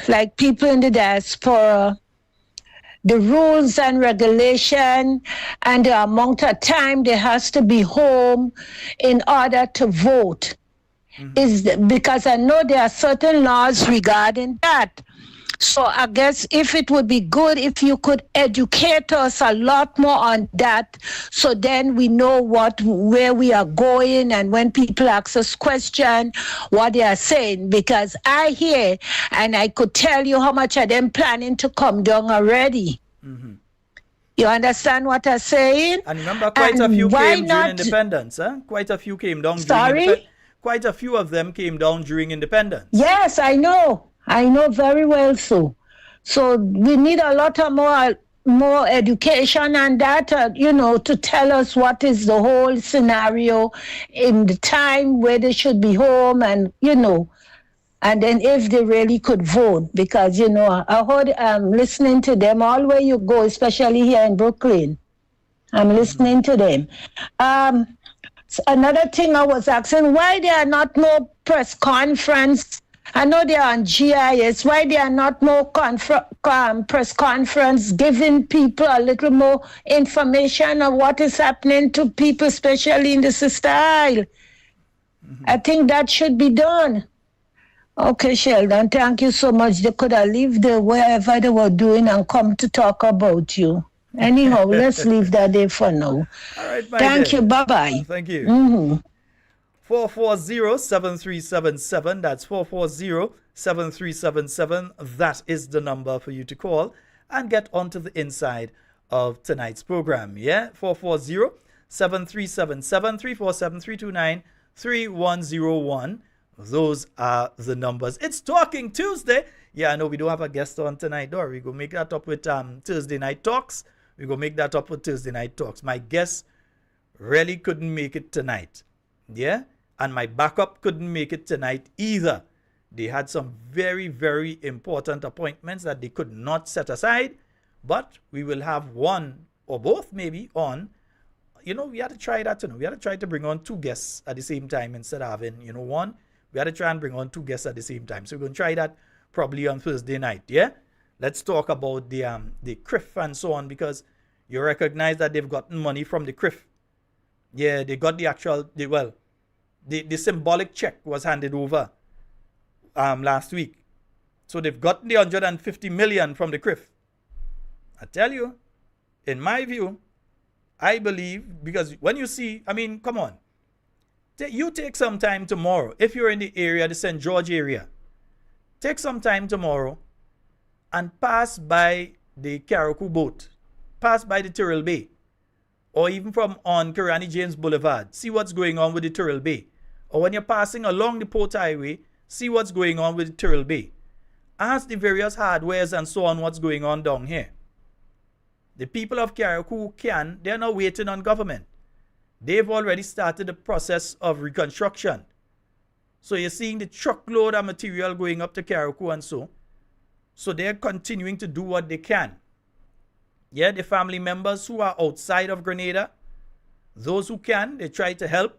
like people in the diaspora, the rules and regulation and the amount of time they has to be home in order to vote. Because I know there are certain laws regarding that. So I guess if it would be good if you could educate us a lot more on that, so then we know where we are going, and when people ask us questions, what they are saying. Because I hear, and I could tell you how much of them planning to come down already. You understand what I'm saying? And remember, quite a And few why came during not- independence, huh? Quite a few came down Sorry? during quite a few of them came down during independence. Yes, I know. I know very well so. So we need a lot of more education and that, to tell us what is the whole scenario in the time where they should be home and, and then if they really could vote. Because, I heard listening to them all where you go, especially here in Brooklyn. I'm listening to them. Another thing I was asking, why there are not more press conference? I know they are on GIS. Why there are not more press conference giving people a little more information of what is happening to people, especially in the Sister Isle? I think that should be done. Okay, Sheldon, thank you so much. They could have left wherever they were doing and come to talk about you. Anyhow, let's leave that there for now. All right, my Thank dear. you. Bye-bye. Thank you. Mm-hmm. 440-7377. That's 440-7377. That is the number for you to call and get onto the inside of tonight's program. Yeah, 440-7377-347-329-3101. Those are the numbers. It's Talking Tuesday. Yeah, I know we don't have a guest on tonight, though. We go make that up with Thursday Night Talks. We go make that up with Thursday Night Talks. My guest really couldn't make it tonight. Yeah? And my backup couldn't make it tonight either. They had some very, very important appointments that they could not set aside, but we will have one or both maybe on. We had to try that, we had to try to bring on 2 guests at the same time instead of having, one. We had to try and bring on 2 guests at the same time. So we're going to try that probably on Thursday night, yeah? Let's talk about the CRIF and so on, because you recognize that they've gotten money from the CRIF. Yeah, they got the actual, the symbolic check was handed over last week. So they've gotten the 150 million from the CRIF. I tell you, in my view, I believe, because when you see, come on. You take some time tomorrow. If you're in the area, the St. George area, take some time tomorrow and pass by the Carriacou boat. Pass by the Tyrrell Bay. Or even from on Kirani James Boulevard. See what's going on with the Tyrrell Bay. Or when you're passing along the Port Highway, see what's going on with the Tyrrell Bay. Ask the various hardwares and so on what's going on down here. The people of Carriacou they're not waiting on government. They've already started the process of reconstruction. So you're seeing the truckload of material going up to Carriacou and so. So they're continuing to do what they can. Yeah, the family members who are outside of Grenada, those who can, they try to help.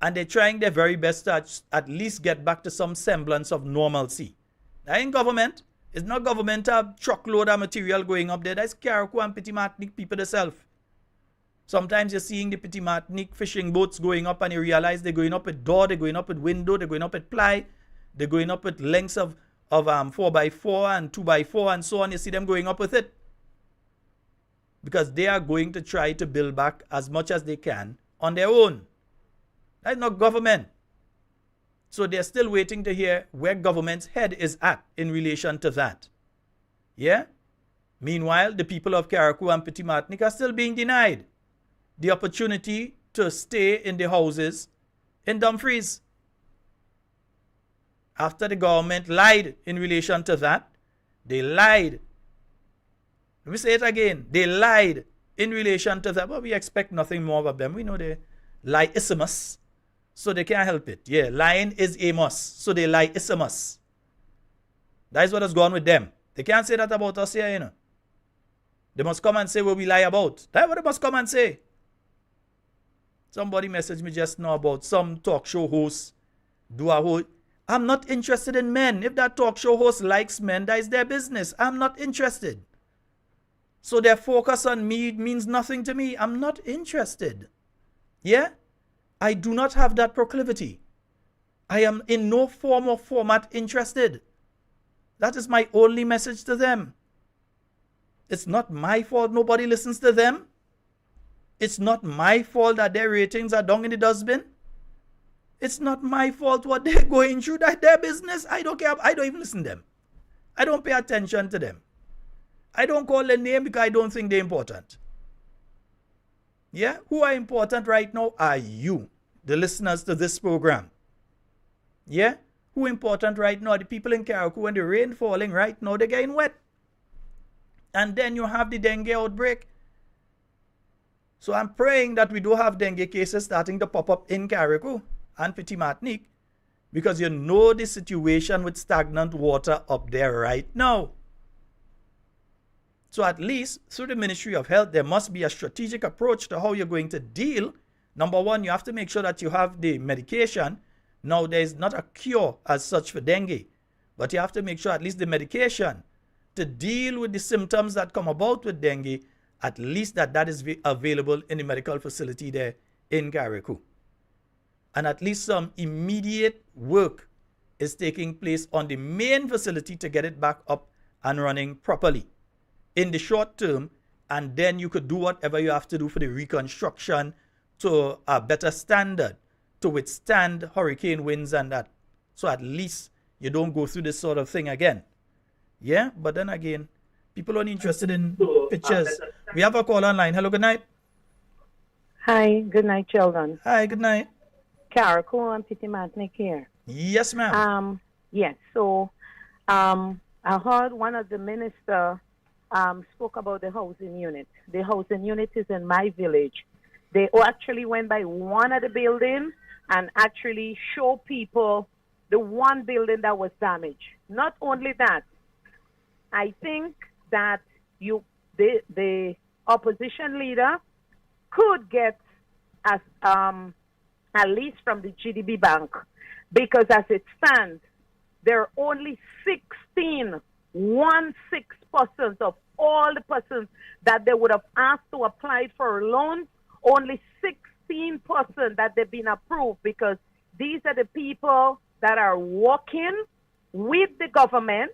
And they're trying their very best to at least get back to some semblance of normalcy. That ain't government. It's not government a truckload of material going up there. That's Carriacou and Petit Martinique people themselves. Sometimes you're seeing the Petit Martinique fishing boats going up and you realize they're going up with door, they're going up with window, they're going up with ply, they're going up with lengths of 4x4 and 2x4 and so on. You see them going up with it. Because they are going to try to build back as much as they can on their own. That's not government. So they're still waiting to hear where government's head is at in relation to that. Yeah? Meanwhile, the people of Carriacou and Petit Martinique are still being denied the opportunity to stay in the houses in Dumfries. After the government lied in relation to that, they lied. Let me say it again. They lied in relation to that. But we expect nothing more of them. We know they lie isthmus. So they can't help it. Yeah, lying is a must. So they lie isthmus. That is what has gone with them. They can't say that about us here, They must come and say what we lie about. That's what they must come and say. Somebody messaged me just now about some talk show hosts do a whole... I'm not interested in men. If that talk show host likes men, that is their business. I'm not interested. So their focus on me means nothing to me. I'm not interested. Yeah? I do not have that proclivity. I am in no form or format interested. That is my only message to them. It's not my fault nobody listens to them. It's not my fault that their ratings are down in the dustbin. It's not my fault what they're going through. That's their business. I don't care. I don't even listen to them. I don't pay attention to them. I don't call their name because I don't think they're important. Yeah? Who are important right now are you, the listeners to this program. Yeah? Who important right now? The people in Carriacou, when the rain falling right now, they're getting wet. And then you have the dengue outbreak. So I'm praying that we do have dengue cases starting to pop up in Carriacou and Petit Martinique, because you know the situation with stagnant water up there right now. So at least through the Ministry of Health, there must be a strategic approach to how you're going to deal. Number one, you have to make sure that you have the medication. Now, there is not a cure as such for dengue, but you have to make sure at least the medication to deal with the symptoms that come about with dengue, at least that is available in the medical facility there in Carriacou. And at least some immediate work is taking place on the main facility to get it back up and running properly in the short term, and then you could do whatever you have to do for the reconstruction to a better standard to withstand hurricane winds and that. So at least you don't go through this sort of thing again. Yeah, but then again, people are interested in pictures. We have a call online. Hello, good night. Hi, good night, Sheldon. Hi, good night. Carriacou and Petit Martinique here. Yes, ma'am. Yes, so I heard one of the minister spoke about the housing unit. The housing unit is in my village. They actually went by one of the buildings and actually show people the one building that was damaged. Not only that, I think that the opposition leader could get as at least from the GDB Bank, because as it stands, there are only 16% of all the persons that they would have asked to apply for a loan, only 16% that they've been approved, because these are the people that are working with the government,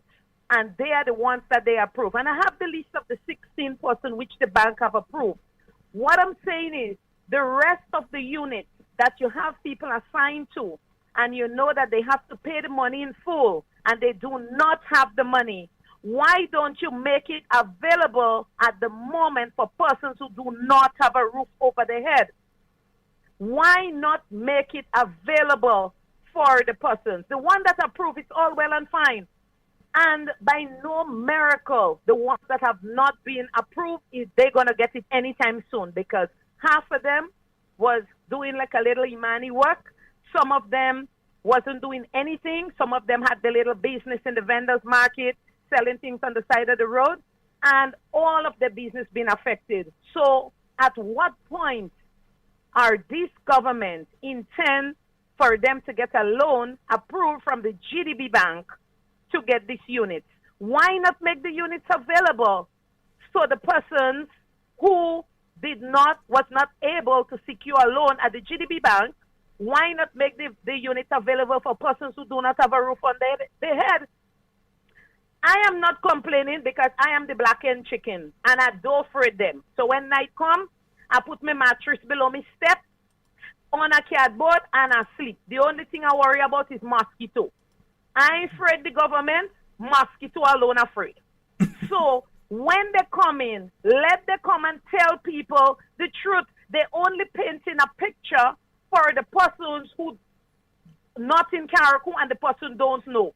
and they are the ones that they approve. And I have the list of the 16% which the bank have approved. What I'm saying is, the rest of the units that you have people assigned to, and you know that they have to pay the money in full, and they do not have the money, why don't you make it available at the moment for persons who do not have a roof over their head? Why not make it available for the persons? The one that approved is all well and fine. And by no miracle, the ones that have not been approved, they're going to get it anytime soon, because half of them was doing like a little Imani work. Some of them wasn't doing anything. Some of them had the little business in the vendor's market, selling things on the side of the road, and all of the business been affected. So at what point are this government intend for them to get a loan approved from the GDB Bank to get these units? Why not make the units available so the persons who was not able to secure a loan at the GDB Bank, why not make the units available for persons who do not have a roof on their head? I am not complaining, because I am the black hen chicken and I don't afraid them. So when night comes, I put my mattress below my step on a cardboard and I sleep. The only thing I worry about is mosquito. I ain't afraid the government, mosquito alone afraid. So when they come in, let them come and tell people the truth. They only painting a picture for the persons who not in Carriacou and the person don't know.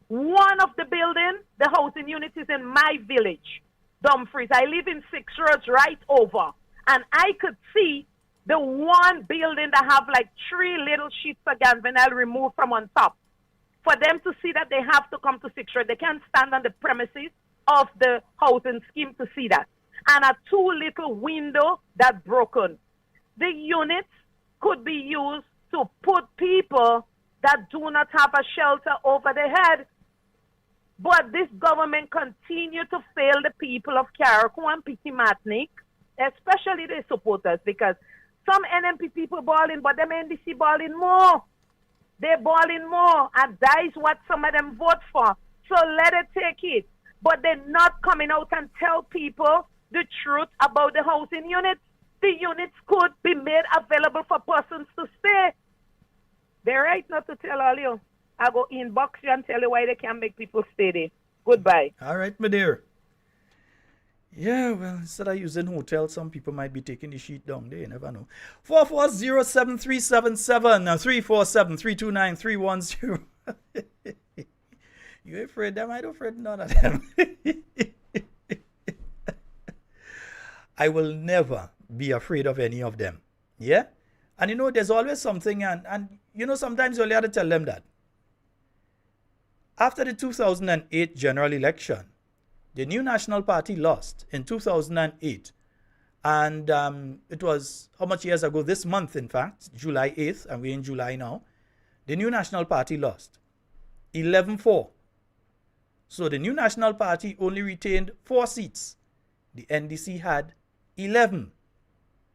One of the building, the housing unit is in my village, Dumfries. I live in 6 roads right over. And I could see the one building that have like 3 little sheets of ganvanel removed from on top. For them to see that they have to come to 6 roads, they can't stand on the premises of the housing scheme to see that. And a 2 little window that broken. The units could be used to put people that do not have a shelter over their head. But this government continue to fail the people of Carriacou and Petit Martinique, especially their supporters, because some NMP people balling, but them NDC balling more. They're balling more, and that is what some of them vote for. So let it take it. But they're not coming out and tell people the truth about the housing units. The units could be made available for persons to stay. They're right not to tell all you. I go inbox you and tell you why they can't make people stay there. Goodbye. All right, my dear. Yeah, well, instead of using hotel, some people might be taking the sheet down there. You never know. 4407377 347-329-310. You afraid of them? I don't afraid none of them. I will never be afraid of any of them. Yeah? And you know, there's always something, and you know, sometimes you only have to tell them that. After the 2008 general election, the New National Party lost in 2008. And it was, how much years ago? This month, in fact, July 8th, and we're in July now. The New National Party lost 11-4. So the New National Party only retained 4 seats. The NDC had 11.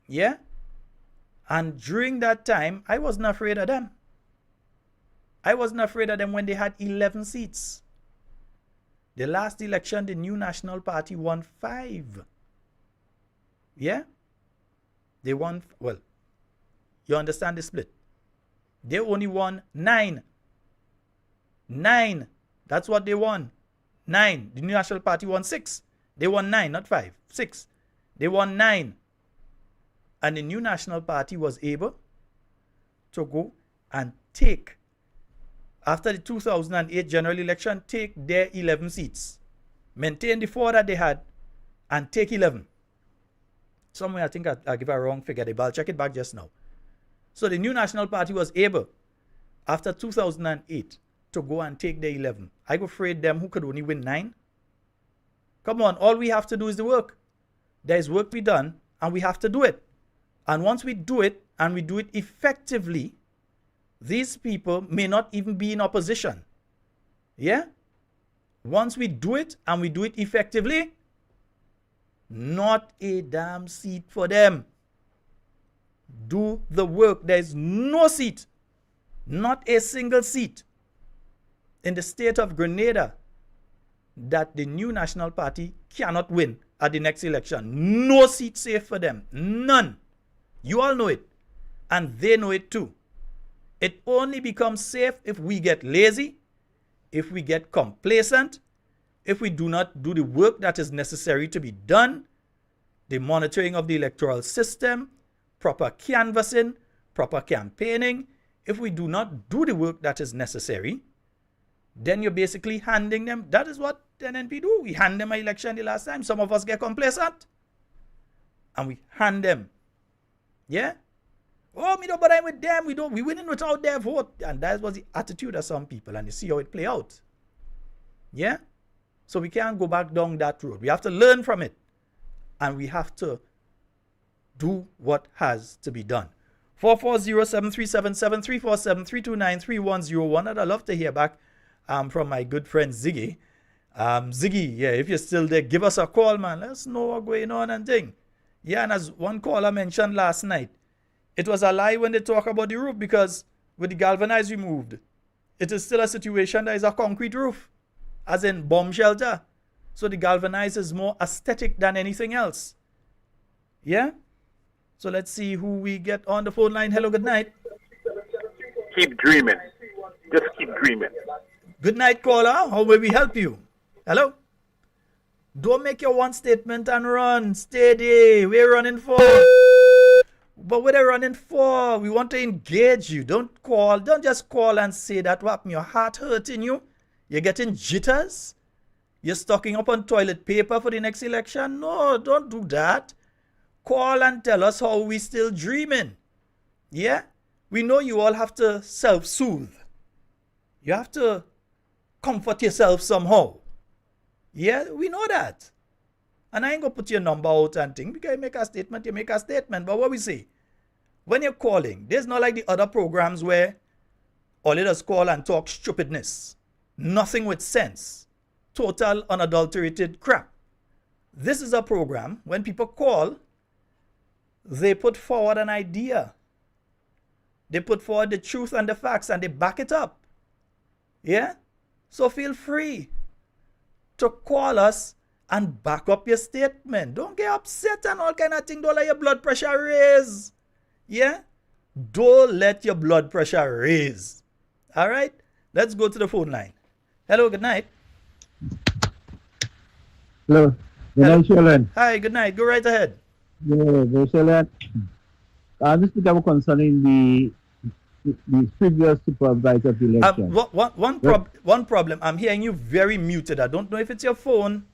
Yeah? And during that time, I wasn't afraid of them. I wasn't afraid of them when they had 11 seats. The last election, the New National Party won 5. Yeah? They won, well, you understand the split. They only won 9. 9. That's what they won. 9. The New National Party won 6. They won 9, not 5. 6. They won 9. And the New National Party was able to go and take, after the 2008 general election, take their 11 seats. Maintain the 4 that they had and take 11. Somewhere I think I give a wrong figure, but I'll check it back just now. So the New National Party was able, after 2008, to go and take the 11. I go afraid them who could only win 9. Come on, all we have to do is the work. There is work to be done, and we have to do it. And once we do it, and we do it effectively, these people may not even be in opposition. Yeah? Once we do it, and we do it effectively, not a damn seat for them. Do the work. There is no seat, not a single seat in the state of Grenada that the new National Party cannot win at the next election. No seat safe for them. None. You all know it. And they know it too. It only becomes safe if we get lazy, if we get complacent, if we do not do the work that is necessary to be done, the monitoring of the electoral system, proper canvassing, proper campaigning. If we do not do the work that is necessary, then you're basically handing them. That is what NNP do. We hand them an election the last time. Some of us get complacent. And we hand them. Yeah? Oh, me don't bother with them. We winning without their vote. And that was the attitude of some people. And you see how it play out. Yeah? So we can't go back down that road. We have to learn from it. And we have to do what has to be done. 440-737-734-732-9310. And I'd love to hear back from my good friend Ziggy. Ziggy, yeah, if you're still there, give us a call, man. Let us know what's going on and thing. Yeah, and as one caller mentioned last night, it was a lie when they talk about the roof, because with the galvanized removed, it is still a situation that is a concrete roof, as in bomb shelter. So the galvanized is more aesthetic than anything else. Yeah? So let's see who we get on the phone line. Hello, good night. Keep dreaming. Just keep dreaming. Good night, caller. How may we help you? Hello? Don't make your one statement and run. Steady. We're running for. But what are you running for? We want to engage you. Don't call. Don't just call and say that what happened. Your heart hurting you. You're getting jitters. You're stocking up on toilet paper for the next election. No, don't do that. Call and tell us how we still dreaming. Yeah? We know you all have to self-soothe. You have to comfort yourself somehow. Yeah, we know that. And I ain't going to put your number out and thing, because you make a statement, you make a statement. But what we say, when you're calling, there's not like the other programs where all it does call and talk stupidness. Nothing with sense. Total unadulterated crap. This is a program, when people call, they put forward an idea. They put forward the truth and the facts, and they back it up. Yeah? So feel free to call us and back up your statement. Don't get upset and all kind of thing. Don't let your blood pressure raise. Yeah? Don't let your blood pressure raise. All right? Let's go to the phone line. Hello, good night. Hello. Good night, Sheldon. Hi, good night. Go right ahead. Yeah, Sheldon. This is concerning the previous supervisor of the election. One problem. I'm hearing you very muted. I don't know if it's your phone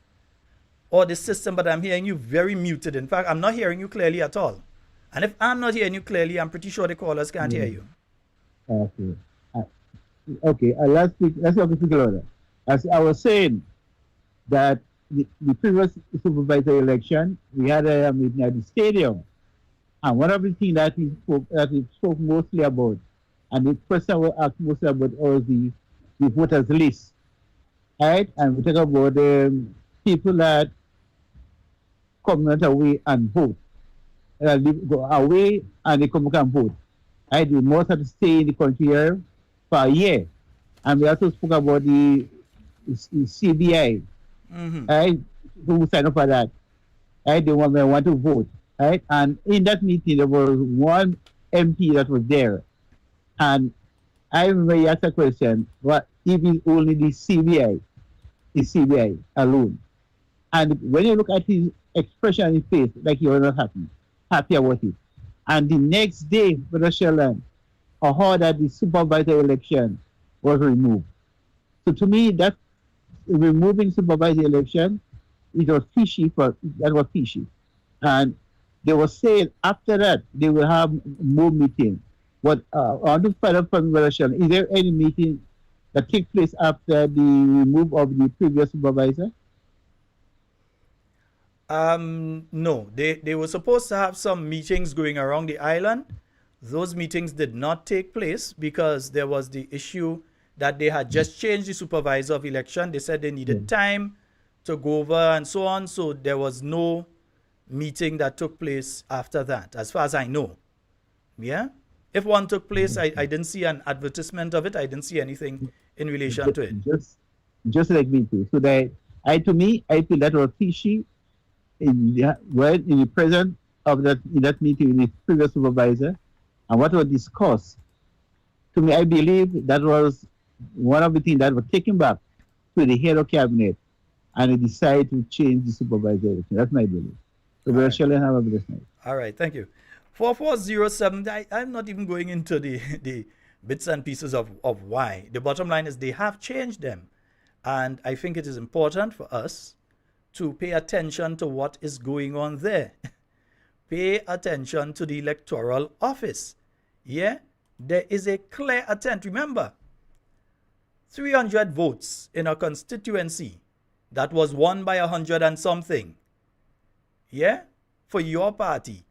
or the system, but I'm hearing you very muted. In fact, I'm not hearing you clearly at all. And if I'm not hearing you clearly, I'm pretty sure the callers can't hear you. Okay. Let's speak louder. As I was saying, that the previous supervisor election, we had a meeting at the stadium. And one of the things that he spoke mostly about, and the question was asked mostly about, was the voters list. Right? And we talk about people that come out away and vote. They go away and they come back and vote. Right? They must have to stay in the country here for a year. And we also spoke about the CBI. Mm-hmm. Right? Who signed up for that? Right? They want to vote. Right? And in that meeting, there was one MP that was there. And I remember he asked a question, what if it's only the CBI alone? And when you look at his expression on his face, like he was not happy about it. And the next day, Brother Sheldon, I heard that the supervisor election was removed. So to me, that removing supervisor election, it was fishy. That was fishy. And they were saying after that, they will have more meetings. But I want to find out from Brother Sheldon, is there any meeting that take place after the remove of the previous supervisor? No, they were supposed to have some meetings going around the island. Those meetings did not take place because there was the issue that they had just changed the supervisor of election. They said they needed time to go over and so on. So there was no meeting that took place after that, as far as I know. Yeah? If one took place, I didn't see an advertisement of it. I didn't see anything in relation to it. Just like me too. So that I feel that was fishy in the presence of that meeting with the previous supervisor and what was discussed. To me, I believe that was one of the things that was taken back to the head of cabinet and they decided to change the supervisor. That's my belief. So we shall have a blessed night. All right, thank you. 4407, I'm not even going into the bits and pieces of why. The bottom line is they have changed them. And I think it is important for us to pay attention to what is going on there. Pay attention to the electoral office. Yeah, there is a clear attempt. Remember, 300 votes in a constituency that was won by 100 and something. Yeah, for your party.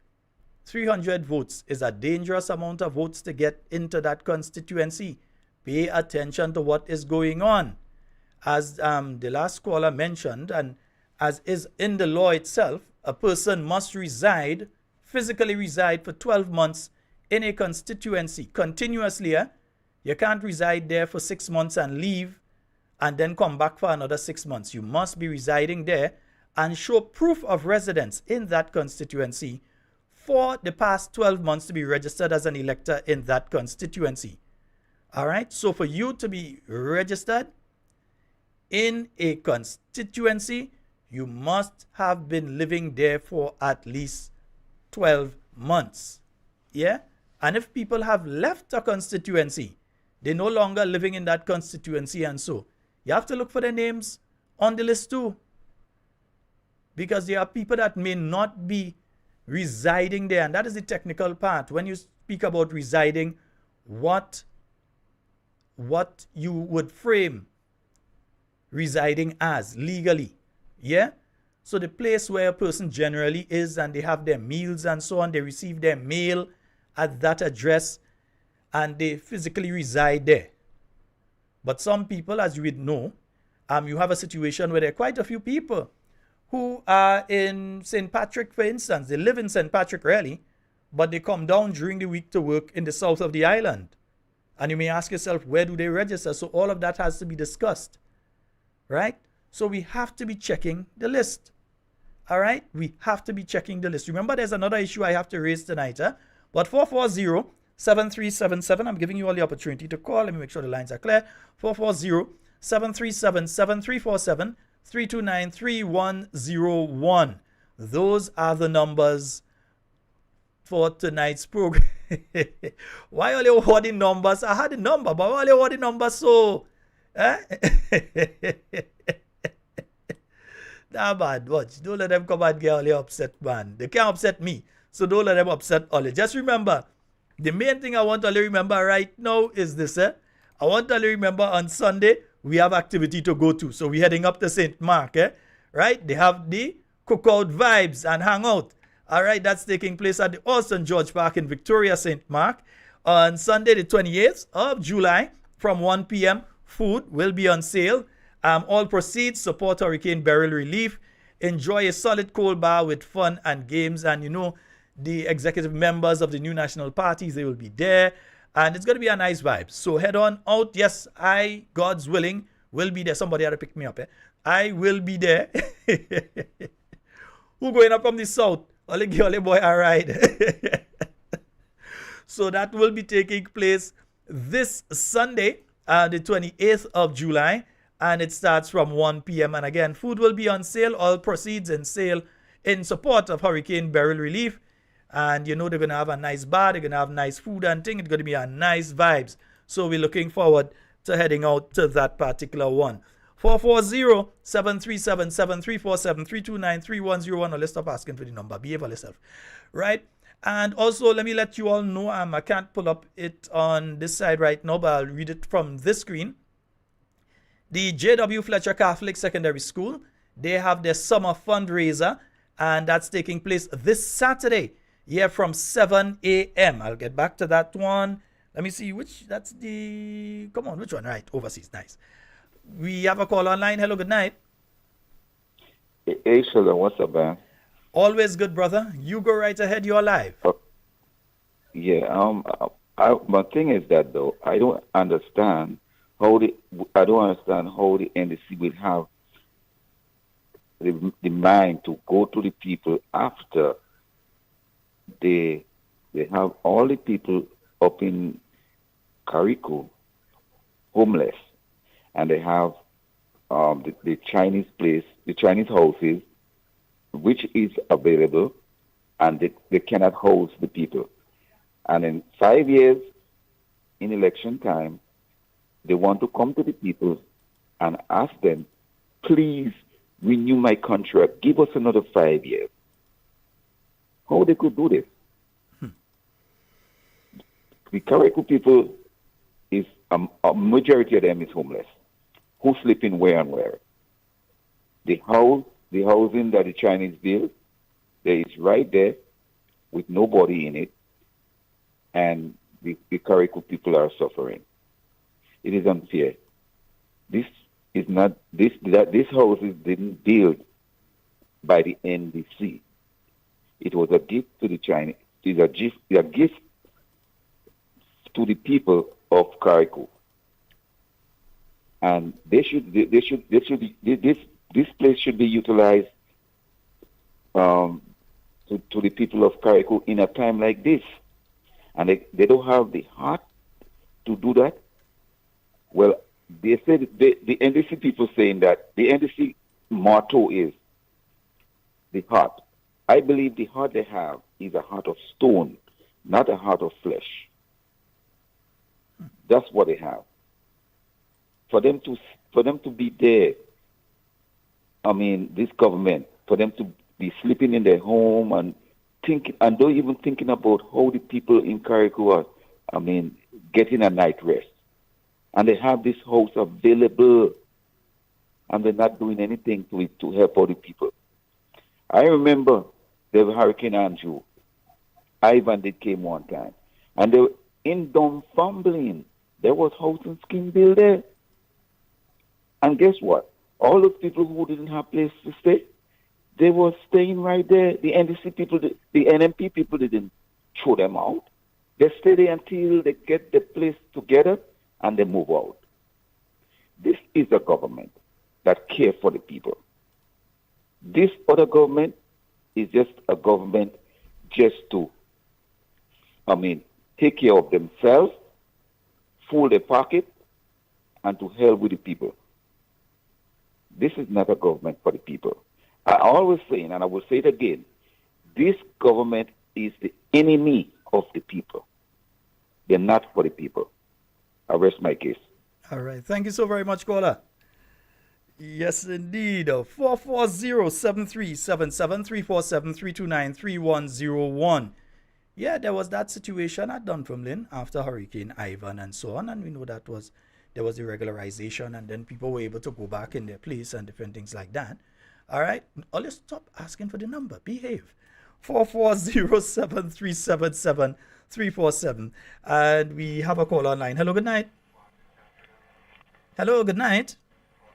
300 votes is a dangerous amount of votes to get into that constituency. Pay attention to what is going on. As the last caller mentioned, and as is in the law itself, a person must physically reside for 12 months in a constituency continuously. You can't reside there for 6 months and leave and then come back for another 6 months. You must be residing there and show proof of residence in that constituency for the past 12 months to be registered as an elector in that constituency. All right, so for you to be registered in a constituency, you must have been living there for at least 12 months. Yeah? And if people have left a constituency, they're no longer living in that constituency, and so you have to look for their names on the list too. Because there are people that may not be residing there, and that is the technical part. When you speak about residing, what you would frame residing as legally. Yeah? So the place where a person generally is and they have their meals and so on, they receive their mail at that address and they physically reside there. But some people, as you would know, you have a situation where there are quite a few people who are in St. Patrick, for instance. They live in St. Patrick, really, but they come down during the week to work in the south of the island. And you may ask yourself, where do they register? So all of that has to be discussed, right? So we have to be checking the list, all right? We have to be checking the list. Remember, there's another issue I have to raise tonight, But 440-7377, I'm giving you all the opportunity to call. Let me make sure the lines are clear. 440-737-7347, 329-3101. Those are the numbers for tonight's program. Why are you holding numbers? I had the number, but why are you holding numbers so? Nah, bad. Watch. Don't let them come and get all you upset, man. They can't upset me. So don't let them upset all you. Just remember, the main thing I want to remember right now is this. I want to remember on Sunday, we have activity to go to. So we're heading up to St. Mark, right? They have the cookout vibes and hangout. All right, that's taking place at the Austin George Park in Victoria, St. Mark. On Sunday, the 28th of July, from 1 p.m., food will be on sale. All proceeds support Hurricane Beryl relief. Enjoy a solid cold bar with fun and games. And you know, the executive members of the new national parties, they will be there. And it's going to be a nice vibe. So head on out. Yes, I, God's willing, will be there. Somebody had to pick me up. I will be there. Who going up from the south? Only boy, all right. So that will be taking place this Sunday, the 28th of July. And it starts from 1 p.m. And again, food will be on sale. All proceeds in sale in support of Hurricane Beryl relief. And you know they're going to have a nice bar. They're going to have nice food and thing. It's going to be a nice vibes. So we're looking forward to heading out to that particular one. 440-737-7347, 329-3101. Or let's stop asking for the number. Behave yourself. Right? And also, let me let you all know, I can't pull up it on this side right now, but I'll read it from this screen. The J.W. Fletcher Catholic Secondary School, they have their summer fundraiser, and that's taking place this Saturday, from 7 a.m. I'll get back to that one. Let me see which one? Right, overseas, nice. We have a call online. Hello, good night. Hey, Sheldon, what's up, man? Always good, brother. You go right ahead. You're live. My thing is that though I don't understand how the NDC will have the mind to go to the people after they have all the people up in Carriacou homeless, and they have the Chinese place, the Chinese houses, which is available, and they cannot host the people. And in 5 years, in election time, they want to come to the people and ask them, please renew my contract, give us another 5 years. How they could do this? The Carriacou people is a majority of them is homeless. Who's sleeping where and where? The housing that the Chinese built, there is right there with nobody in it, and the Carriacou people are suffering. It is unfair. This houses didn't build by the NDC. It was a gift to the Chinese. It is a gift to the people of Carriacou. And this place should be utilized to the people of Carriacou in a time like this. And they don't have the heart to do that. Well, they said the NDC people saying that the NDC motto is the heart. I believe the heart they have is a heart of stone, not a heart of flesh. That's what they have. For them to be there, I mean, this government, for them to be sleeping in their home and don't even thinking about how the people in Carriacou are, I mean, getting a night rest. And they have this house available, and they're not doing anything to it to help all the people. I remember there was Hurricane Andrew. Ivan did came one time, and they were in Dunfermline. There was housing scheme built there. And guess what? All those people who didn't have place to stay, they were staying right there. The NDC people, the NMP people didn't throw them out. They stay there until they get the place together and they move out. This is a government that cares for the people. This other government is just a government just to, take care of themselves, full their pocket, and to hell with the people. This is not a government for the people. I always say, and I will say it again, this government is the enemy of the people. They're not for the people. I rest my case. All right. Thank you so very much, caller. Yes, indeed. 440-7377-347-329-3101. Yeah, there was that situation at Dunfermline after Hurricane Ivan and so on, and we know there was irregularization, and then people were able to go back in their place and different things like that. All right, let's stop asking for the number. Behave. 440-7377-347. And we have a call online. Hello, good night. Hello, good night.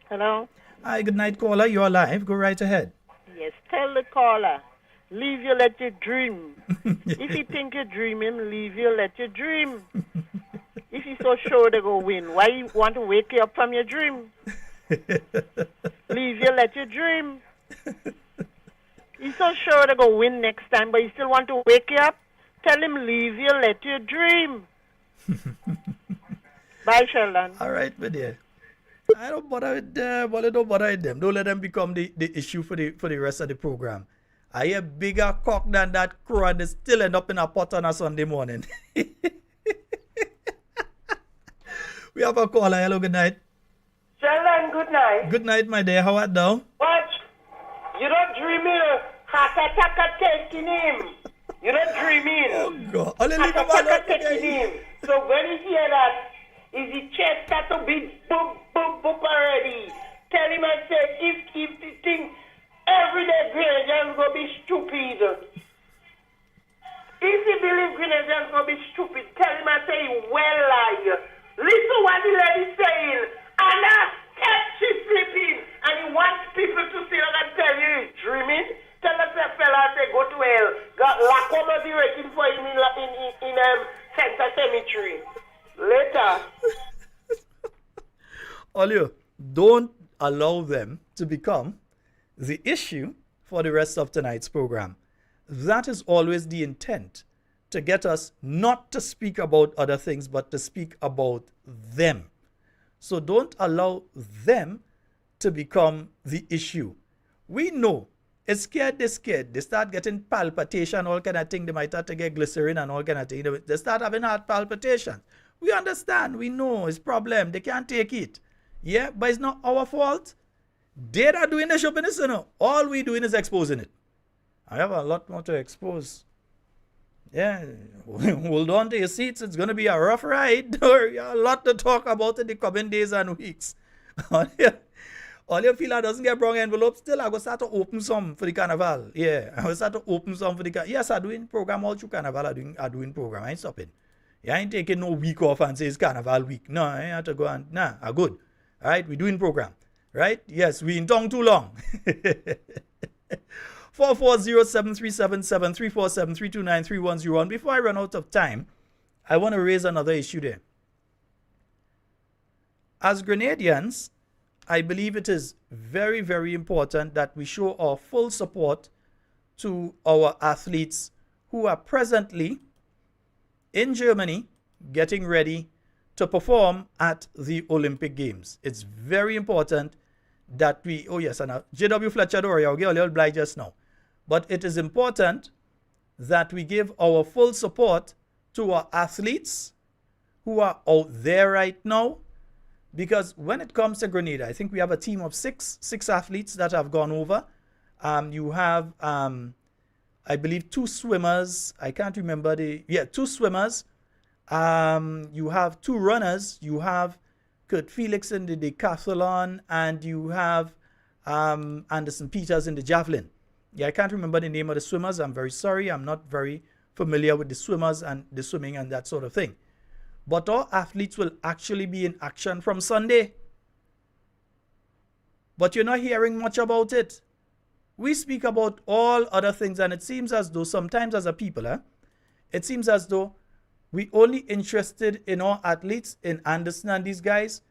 Hello. Hi, good night, caller. You're live. Go right ahead. Yes, tell the caller, leave you, let you dream. If you think you're dreaming, leave you, let you dream. If you're so sure they're going to win, why you want to wake you up from your dream? Leave you, let you dream. He's so sure they're going to win next time, but you still want to wake you up? Tell him, leave you, let you dream. Bye, Sheldon. All right, my dear. I don't bother with them. Well, I don't bother with them. Don't let them become the issue for the rest of the program. I a bigger cock than that crow, and they still end up in a pot on a Sunday morning. We have a caller. Hello, good night. Sheldon, good night. Good night, my dear. How art thou? Watch. You don't dream in heart attack taking him. You don't dream in. Oh, God. Only leave heart attack taking him. So when you hear that, Is the chest start to be boop, boop, boop already? Tell him and say, if the thing, everyday Grenadians gonna be stupid. If he believe Grenadians gonna be stupid, tell him and say, well lie. Listen what the lady saying. And that step she's sleeping. And he wants people to sit down and tell you he's dreaming. Tell us that fella say go to hell. La Coma be waiting for him in Center Cemetery. Later. Olio, don't allow them to become the issue for the rest of tonight's program. That is always the intent, to get us not to speak about other things, but to speak about them. So don't allow them to become the issue. We know it's scared, they're scared. They start getting palpitation, all kind of thing. They might have to get glycerin and all kind of thing. They start having heart palpitations. We understand, we know it's problem. They can't take it. Yeah, but it's not our fault. They are doing the shopping, you know. All we doing is exposing it. I have a lot more to expose. Yeah, hold on to your seats. It's going to be a rough ride. A lot to talk about in the coming days and weeks. All your feel doesn't get wrong envelope, still I go start to open some for the carnival. Yeah, I will start to open some for the carnival. Yes, I'm doing program all through carnival. I'm doing program. I ain't stopping. Yeah, I ain't taking no week off and say it's carnival week. No, I ain't have to go and, nah, I'm good. All right, we're doing program. Right? Yes, we in tongue too long. 440-737-734-732-9310. Before I run out of time, I want to raise another issue there. As Grenadians, I believe it is very, very important that we show our full support to our athletes who are presently in Germany getting ready to perform at the Olympic Games. It's very important that we, oh yes, and JW Fletcher, don't worry, I'll get a little blind just now. But it is important that we give our full support to our athletes who are out there right now. Because when it comes to Grenada, I think we have a team of six athletes that have gone over. You have, I believe, 2 swimmers. I can't remember 2 swimmers. You have 2 runners. You have Kurt Felix in the decathlon, and you have Anderson Peters in the javelin. Yeah, I can't remember the name of the swimmers. I'm very sorry. I'm not very familiar with the swimmers and the swimming and that sort of thing. But our athletes will actually be in action from Sunday. But you're not hearing much about it. We speak about all other things, and it seems as though sometimes as a people, it seems as though we only interested in our athletes, in Anderson and these guys,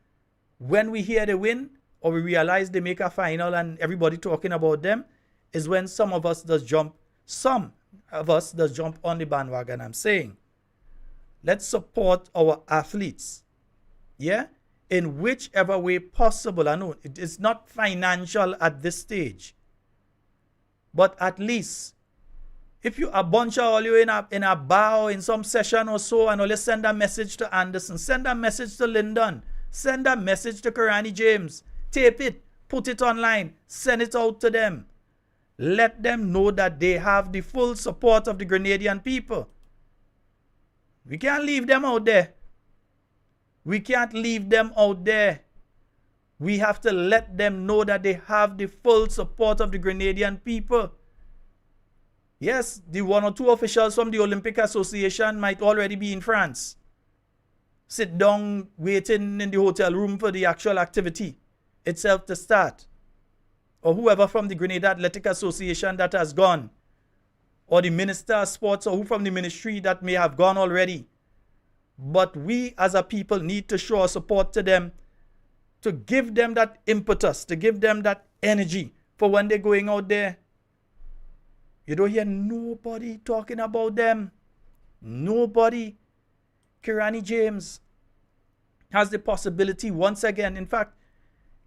when we hear they win or we realize they make a final and everybody talking about them, is when some of us does jump on the bandwagon. I'm saying, let's support our athletes, yeah, in whichever way possible. I know it is not financial at this stage, but at least if you a bunch of all you in a bar or in some session or so, and only send a message to Anderson, send a message to Lyndon, send a message to Karani James, tape it, put it online, send it out to them. Let them know that they have the full support of the Grenadian people. We can't leave them out there. We can't leave them out there. We have to let them know that they have the full support of the Grenadian people. Yes, the 1 or 2 officials from the Olympic Association might already be in France. Sit down, waiting in the hotel room for the actual activity itself to start. Or whoever from the Grenada Athletic Association that has gone. Or the Minister of Sports, or who from the ministry that may have gone already. But we as a people need to show our support to them, to give them that impetus, to give them that energy for when they're going out there. You don't hear nobody talking about them. Nobody. Karani James has the possibility once again. In fact,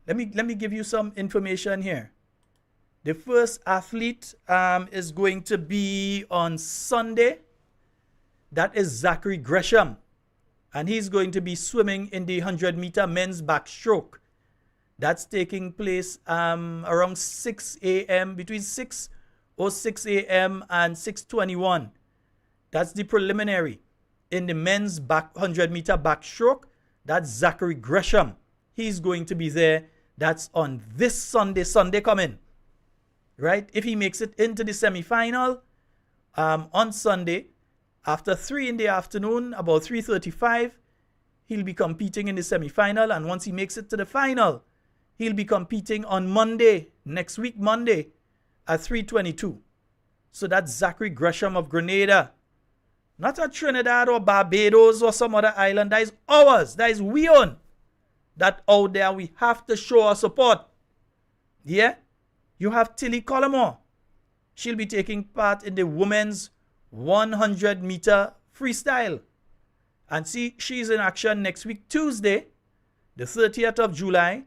let me give you some information here. The first athlete is going to be on Sunday. That is Zachary Gresham. And he's going to be swimming in the 100-meter men's backstroke. That's taking place around 6 a.m., between 6:06 a.m. and 6:21. That's the preliminary. In the men's 100-meter backstroke, That's Zachary Gresham. He's going to be there. That's on this Sunday coming. Right? If he makes it into the semi-final on Sunday, after 3 in the afternoon, about 3:35, he'll be competing in the semi-final. And once he makes it to the final, he'll be competing on Monday, next week Monday, at 3:22. So that's Zachary Gresham of Grenada. Not a Trinidad or Barbados or some other island. That is ours. That is we own. That out there, we have to show our support. Yeah? You have Tilly Collimore. She'll be taking part in the women's 100-meter freestyle. And see, she's in action next week, Tuesday, the 30th of July.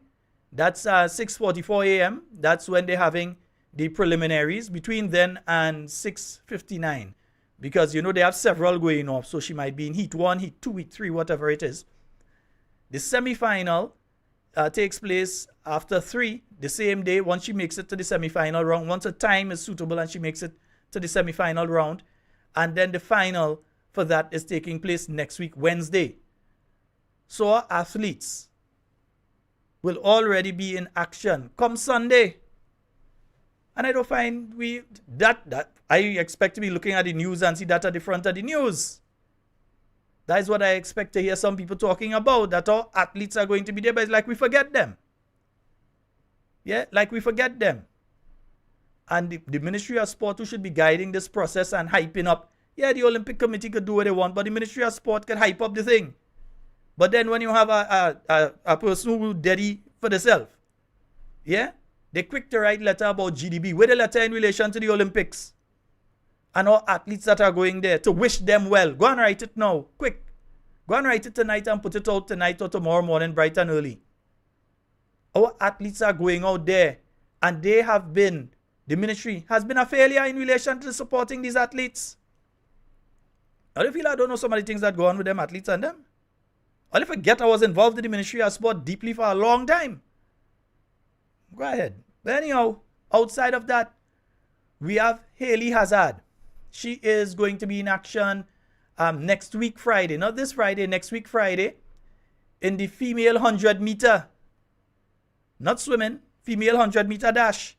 That's 6:44 a.m. That's when they're having the preliminaries between then and 6:59. Because, they have several going off. So she might be in heat 1, heat 2, heat 3, whatever it is. The semi-final takes place after 3, the same day, once she makes it to the semi-final round. Once her time is suitable and she makes it to the semi-final round. And then the final for that is taking place next week, Wednesday. So our athletes will already be in action come Sunday. And I don't find that I expect to be looking at the news and see that at the front of the news. That is what I expect to hear some people talking about, that our athletes are going to be there, but it's like we forget them. Yeah, like we forget them. And the Ministry of Sport, who should be guiding this process and hyping up. Yeah, the Olympic Committee could do what they want, but the Ministry of Sport can hype up the thing. But then when you have a person who daddy for themselves, yeah, they're quick to write letter about GDB. With a letter in relation to the Olympics. And all athletes that are going there to wish them well. Go and write it now. Quick. Go and write it tonight and put it out tonight or tomorrow morning bright and early. Our athletes are going out there and the ministry has been a failure in relation to supporting these athletes. I don't know some of the things that go on with them athletes and them. I'll forget I was involved in the Ministry of Sport deeply for a long time. Go ahead. But anyhow, outside of that, we have Haley Hazard. She is going to be in action next week Friday. Not this Friday, next week Friday. In the female 100-meter. Not swimming, female 100-meter dash.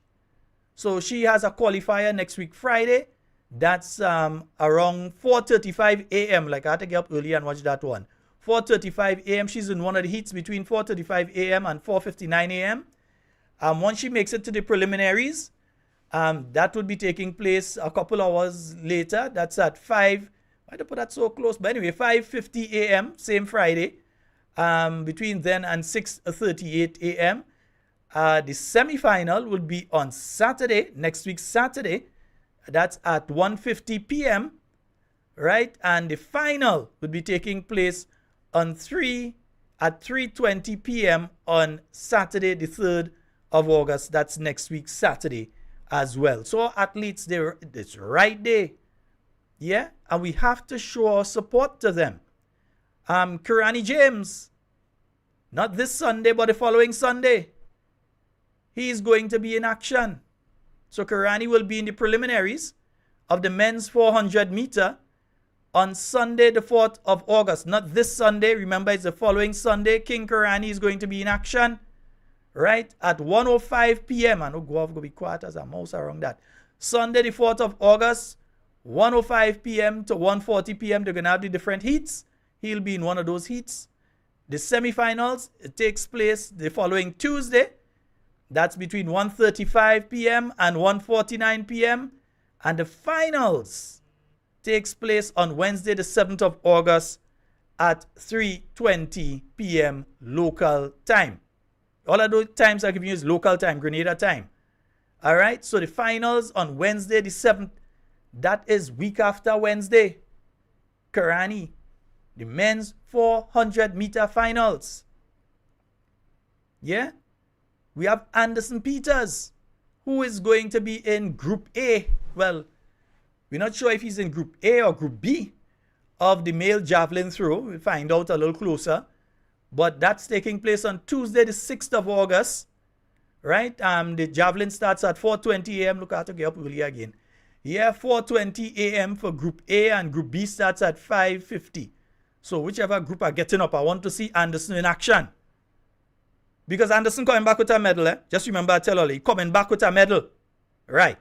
So she has a qualifier next week Friday. That's around 4:35 a.m. Like I had to get up early and watch that one. 4:35 a.m. She's in one of the heats between 4:35 a.m. and 4:59 a.m. Once she makes it to the preliminaries, that would be taking place a couple hours later. That's at 5. Why did I put that so close? But anyway, 5:50 a.m. same Friday. Between then and 6:38 a.m. The semi-final will be on Saturday, next week Saturday. That's at 1:50 p.m. Right? And the final will be taking place at 3:20 p.m. on Saturday, the 3rd of August. That's next week Saturday as well. So athletes, it's right there. Yeah? And we have to show our support to them. Kirani James, not this Sunday, but the following Sunday, he is going to be in action. So Kirani will be in the preliminaries of the men's 400 meter on Sunday, the 4th of August. Not this Sunday. Remember, it's the following Sunday. King Kirani is going to be in action, right, at 1:05 p.m. I know go be quiet as a mouse around that. Sunday, the 4th of August, 1:05 p.m. to 1:40 p.m. They're going to have the different heats. He'll be in one of those heats. The semifinals, it takes place the following Tuesday. That's between 1:35 p.m. and 1:49 p.m. And the finals takes place on Wednesday, the 7th of August at 3:20 p.m. local time. All of those times I give you is local time, Grenada time. All right, so the finals on Wednesday, the 7th, that is week after Wednesday. Kirani, the men's 400 meter finals. Yeah? We have Anderson Peters, who is going to be in Group A. Well, we're not sure if he's in Group A or Group B of the male javelin throw. We'll find out a little closer. But that's taking place on Tuesday, the 6th of August. Right? The javelin starts at 4:20 a.m. Look, I have to get up early again. Yeah, 4:20 a.m. for Group A, and Group B starts at 5:50. So whichever group are getting up, I want to see Anderson in action. Because Anderson coming back with a medal, eh? Just remember I tell you, coming back with a medal. Right.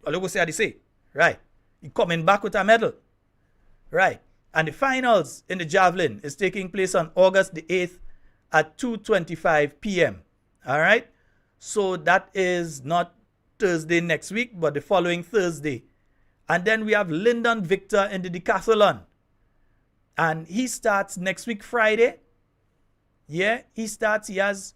All you go say, I say. Right. He coming back with a medal. Right. And the finals in the javelin is taking place on August the 8th at 2:25 p.m. All right. So that is not Thursday next week, but the following Thursday. And then we have Lyndon Victor in the decathlon. And he starts next week, Friday. Yeah, he has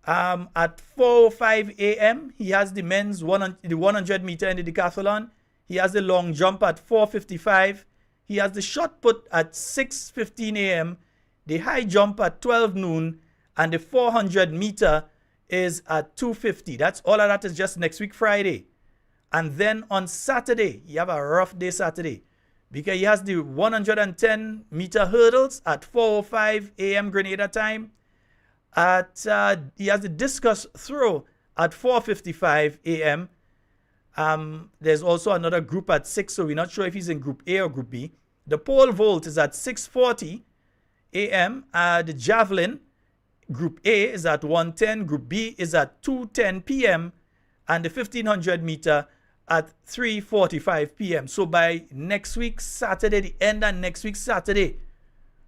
at 4:05 a.m. He has the men's 100 meter in the decathlon. He has the long jump at 4:55. He has the shot put at 6:15 a.m. The high jump at 12 noon. And the 400 meter is at 2:50. That's all of that is just next week, Friday. And then on Saturday, you have a rough day Saturday. Because he has the 110 meter hurdles at 4:05 a.m. Grenada time. He has the discus throw at 4:55 a.m. There's also another group at 6, so we're not sure if he's in Group A or Group B. The pole vault is at 6:40 a.m. The javelin, Group A is at 1:10. Group B is at 2:10 p.m. And the 1500 meter at 3:45 p.m. So by next week, Saturday, the end of next week, Saturday,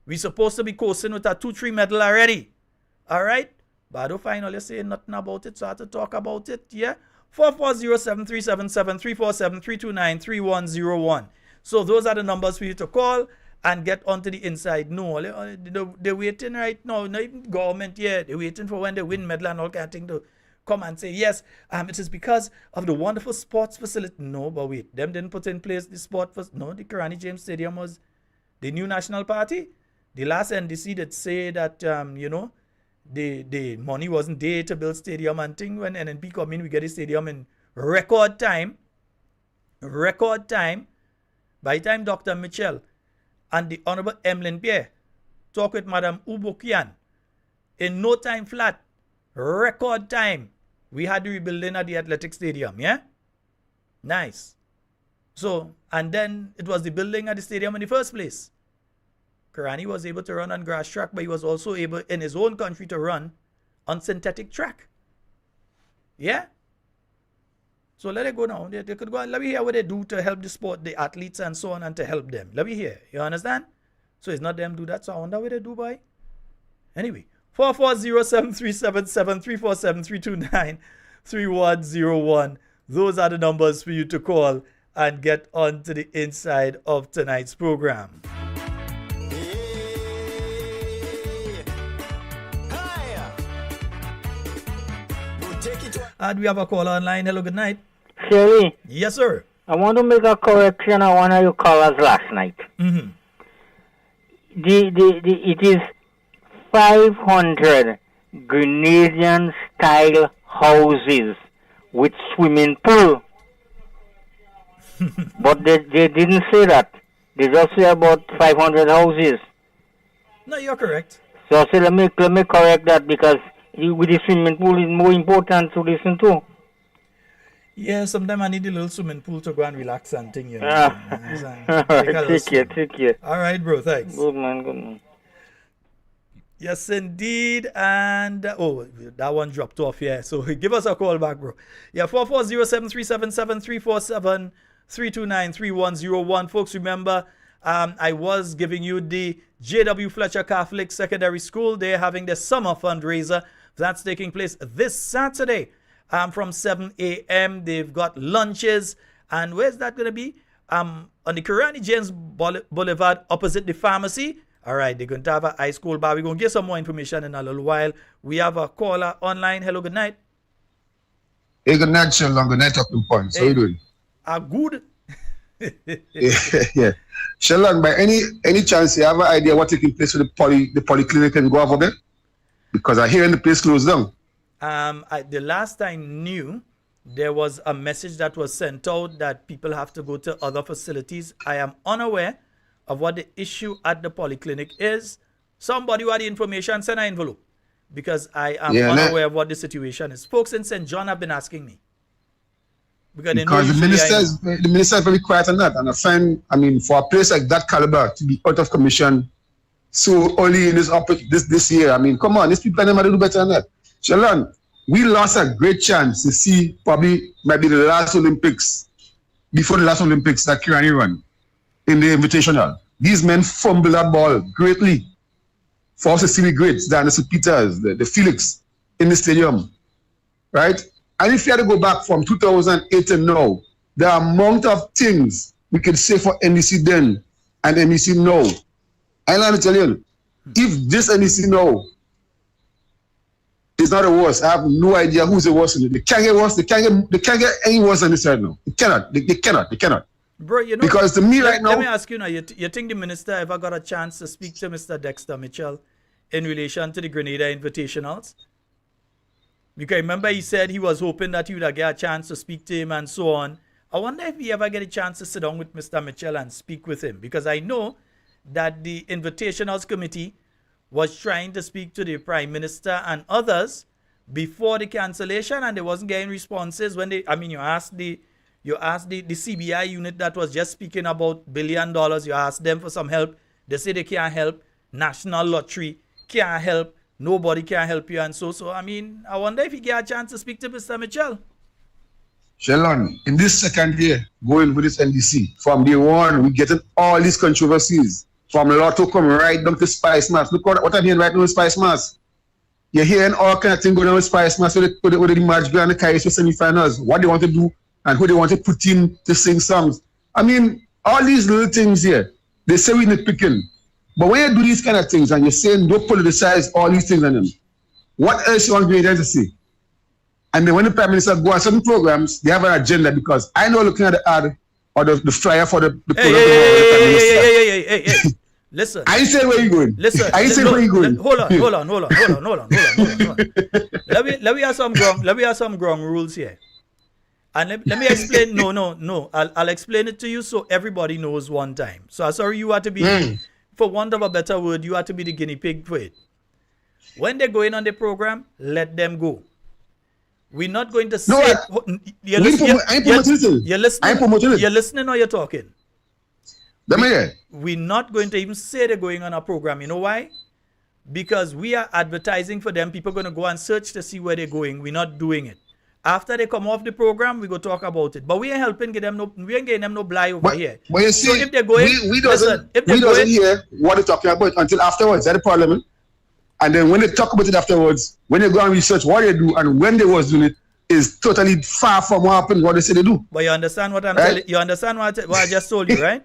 we're supposed to be coasting with a 2-3 medal already. All right? But I don't find all you saying nothing about it, so I have to talk about it. Yeah? 440-7377-347-329-3101. So those are the numbers for you to call and get onto the inside. No, they're waiting right now. Not even government yet. They're waiting for when they win medal and all kind of thing to come and say, yes, it is because of the wonderful sports facility. No, but wait, them didn't put in place the sport facility. No, the Karani James Stadium was the new national party. The last NDC did say that, the money wasn't there to build stadium and thing. When NNP come in, we get a stadium in record time. Record time. By the time Dr. Mitchell and the Honorable Emlyn Pierre talk with Madam Ubokian, in no time flat, record time, we had the rebuilding at the athletic stadium, yeah? Nice. So, and then it was the building at the stadium in the first place. Karani was able to run on grass track, but he was also able in his own country to run on synthetic track. Yeah? So let it go now. They could go and let me hear what they do to help the sport, the athletes and so on, and to help them. Let me hear. You understand? So it's not them do that, so I wonder what they do, boy. Anyway. 440-7377-347-329-3101. Those are the numbers for you to call and get on to the inside of tonight's program. And we have a caller online. Hello, good night. Sherry. Yes, sir. I want to make a correction on one of your callers last night. Mm-hmm. It is 500 Grenadian-style houses with swimming pool. But they didn't say that. They just say about 500 houses. No, you're correct. So I said, let me correct that, because with the swimming pool is more important to listen to. Yeah, sometimes I need a little swimming pool to go and relax and thing, you know. Take care. All right, bro, thanks. Good man. Yes, indeed. And, that one dropped off, yeah. So give us a call back, bro. Yeah, 440-7377-347-329-3101. Folks, remember, I was giving you the J.W. Fletcher Catholic Secondary School. They're having their summer fundraiser. That's taking place this Saturday from 7 a.m. They've got lunches. And where's that going to be? On the Karani James Boulevard opposite the pharmacy. All right, they're going to have an ice cold bar. We're going to get some more information in a little while. We have a caller online. Hello, good night. Hey, good night, Sheldon. Good night, Talking Points. How you doing? Good. yeah. Sheldon, by any chance you have an idea what taking place with the Polyclinic and go over there? Because I hear the place closed down. The last I knew, there was a message that was sent out that people have to go to other facilities. I am unaware of what the issue at the Polyclinic is. Somebody who had the information, send an envelope. Because I am unaware of what the situation is. Folks in St. John have been asking me. Because they know Because usually the minister is very quiet on that. And I find, I mean, for a place like that caliber to be out of commission so early in this year, I mean, come on, these people never do better than that. Sheldon, we lost a great chance to see probably maybe the last Olympics, before the last Olympics that Carriacou run in the Invitational. These men fumbled that ball greatly for us to see the greats, the Anderson Peters, the Felix in the stadium, right? And if you had to go back from 2008 to now, the amount of things we could say for NDC then and NDC now. I want to tell you, if this NDC now is not the worst, I have no idea who's the worst in it. They can't get worse. They can't get any worse than this right now. They cannot. They cannot. Bro, you know, because to me right now, let me ask you now, you think the minister ever got a chance to speak to Mr. Dexter Mitchell in relation to the Grenada Invitationals? Because remember he said he was hoping that he would get a chance to speak to him and so on. I wonder if he ever get a chance to sit down with Mr. Mitchell and speak with him. Because I know that the Invitationals Committee was trying to speak to the Prime Minister and others before the cancellation, and they wasn't getting responses when they, I mean, you asked the CBI unit that was just speaking about $1 billion, you asked them for some help. They say they can't help. National Lottery can't help. Nobody can help you. And so, I mean, I wonder if you get a chance to speak to Mr. Mitchell. Sheldon, in this second year, going with this NDC, from day one, we getting all these controversies. From Lotto come right down to Spice Mass. Look what I'm hearing right now with Spice Mass. You're hearing all kind of things going on with Spice Mass with the match and the Carriacou semi-finals, what they want to do and who they want to put in to sing songs. I mean, all these little things here, they say we're nitpicking. But when you do these kind of things and you're saying don't politicize all these things on them, what else you want Grenadians to see? And then when the Prime Minister go on certain programs, they have an agenda, because I know looking at the ad or the flyer for the program. Hey. Listen. I ain't saying where you going. Listen. I ain't saying where you going. Hold on. Let me have some ground rules here. And let me explain. No. I'll explain it to you so everybody knows one time. So I'm sorry you have to be, for want of a better word, you have to be the guinea pig for it. When they're going on the program, let them go. We're not going to say... No, you're listening or you're talking? We're not going to even say they're going on a program. You know why? Because we are advertising for them. People are going to go and search to see where they're going. We're not doing it. After they come off the program, we go talk about it. But we ain't helping get them we ain't getting them no blind over here. But you see, so if they're going, we doesn't hear what they're talking about until afterwards at the parliament. And then when they talk about it afterwards, when they go and research what they do and when they was doing it, is totally far from what happened, what they say they do. But you understand what I'm telling you? You understand what I just told you, right?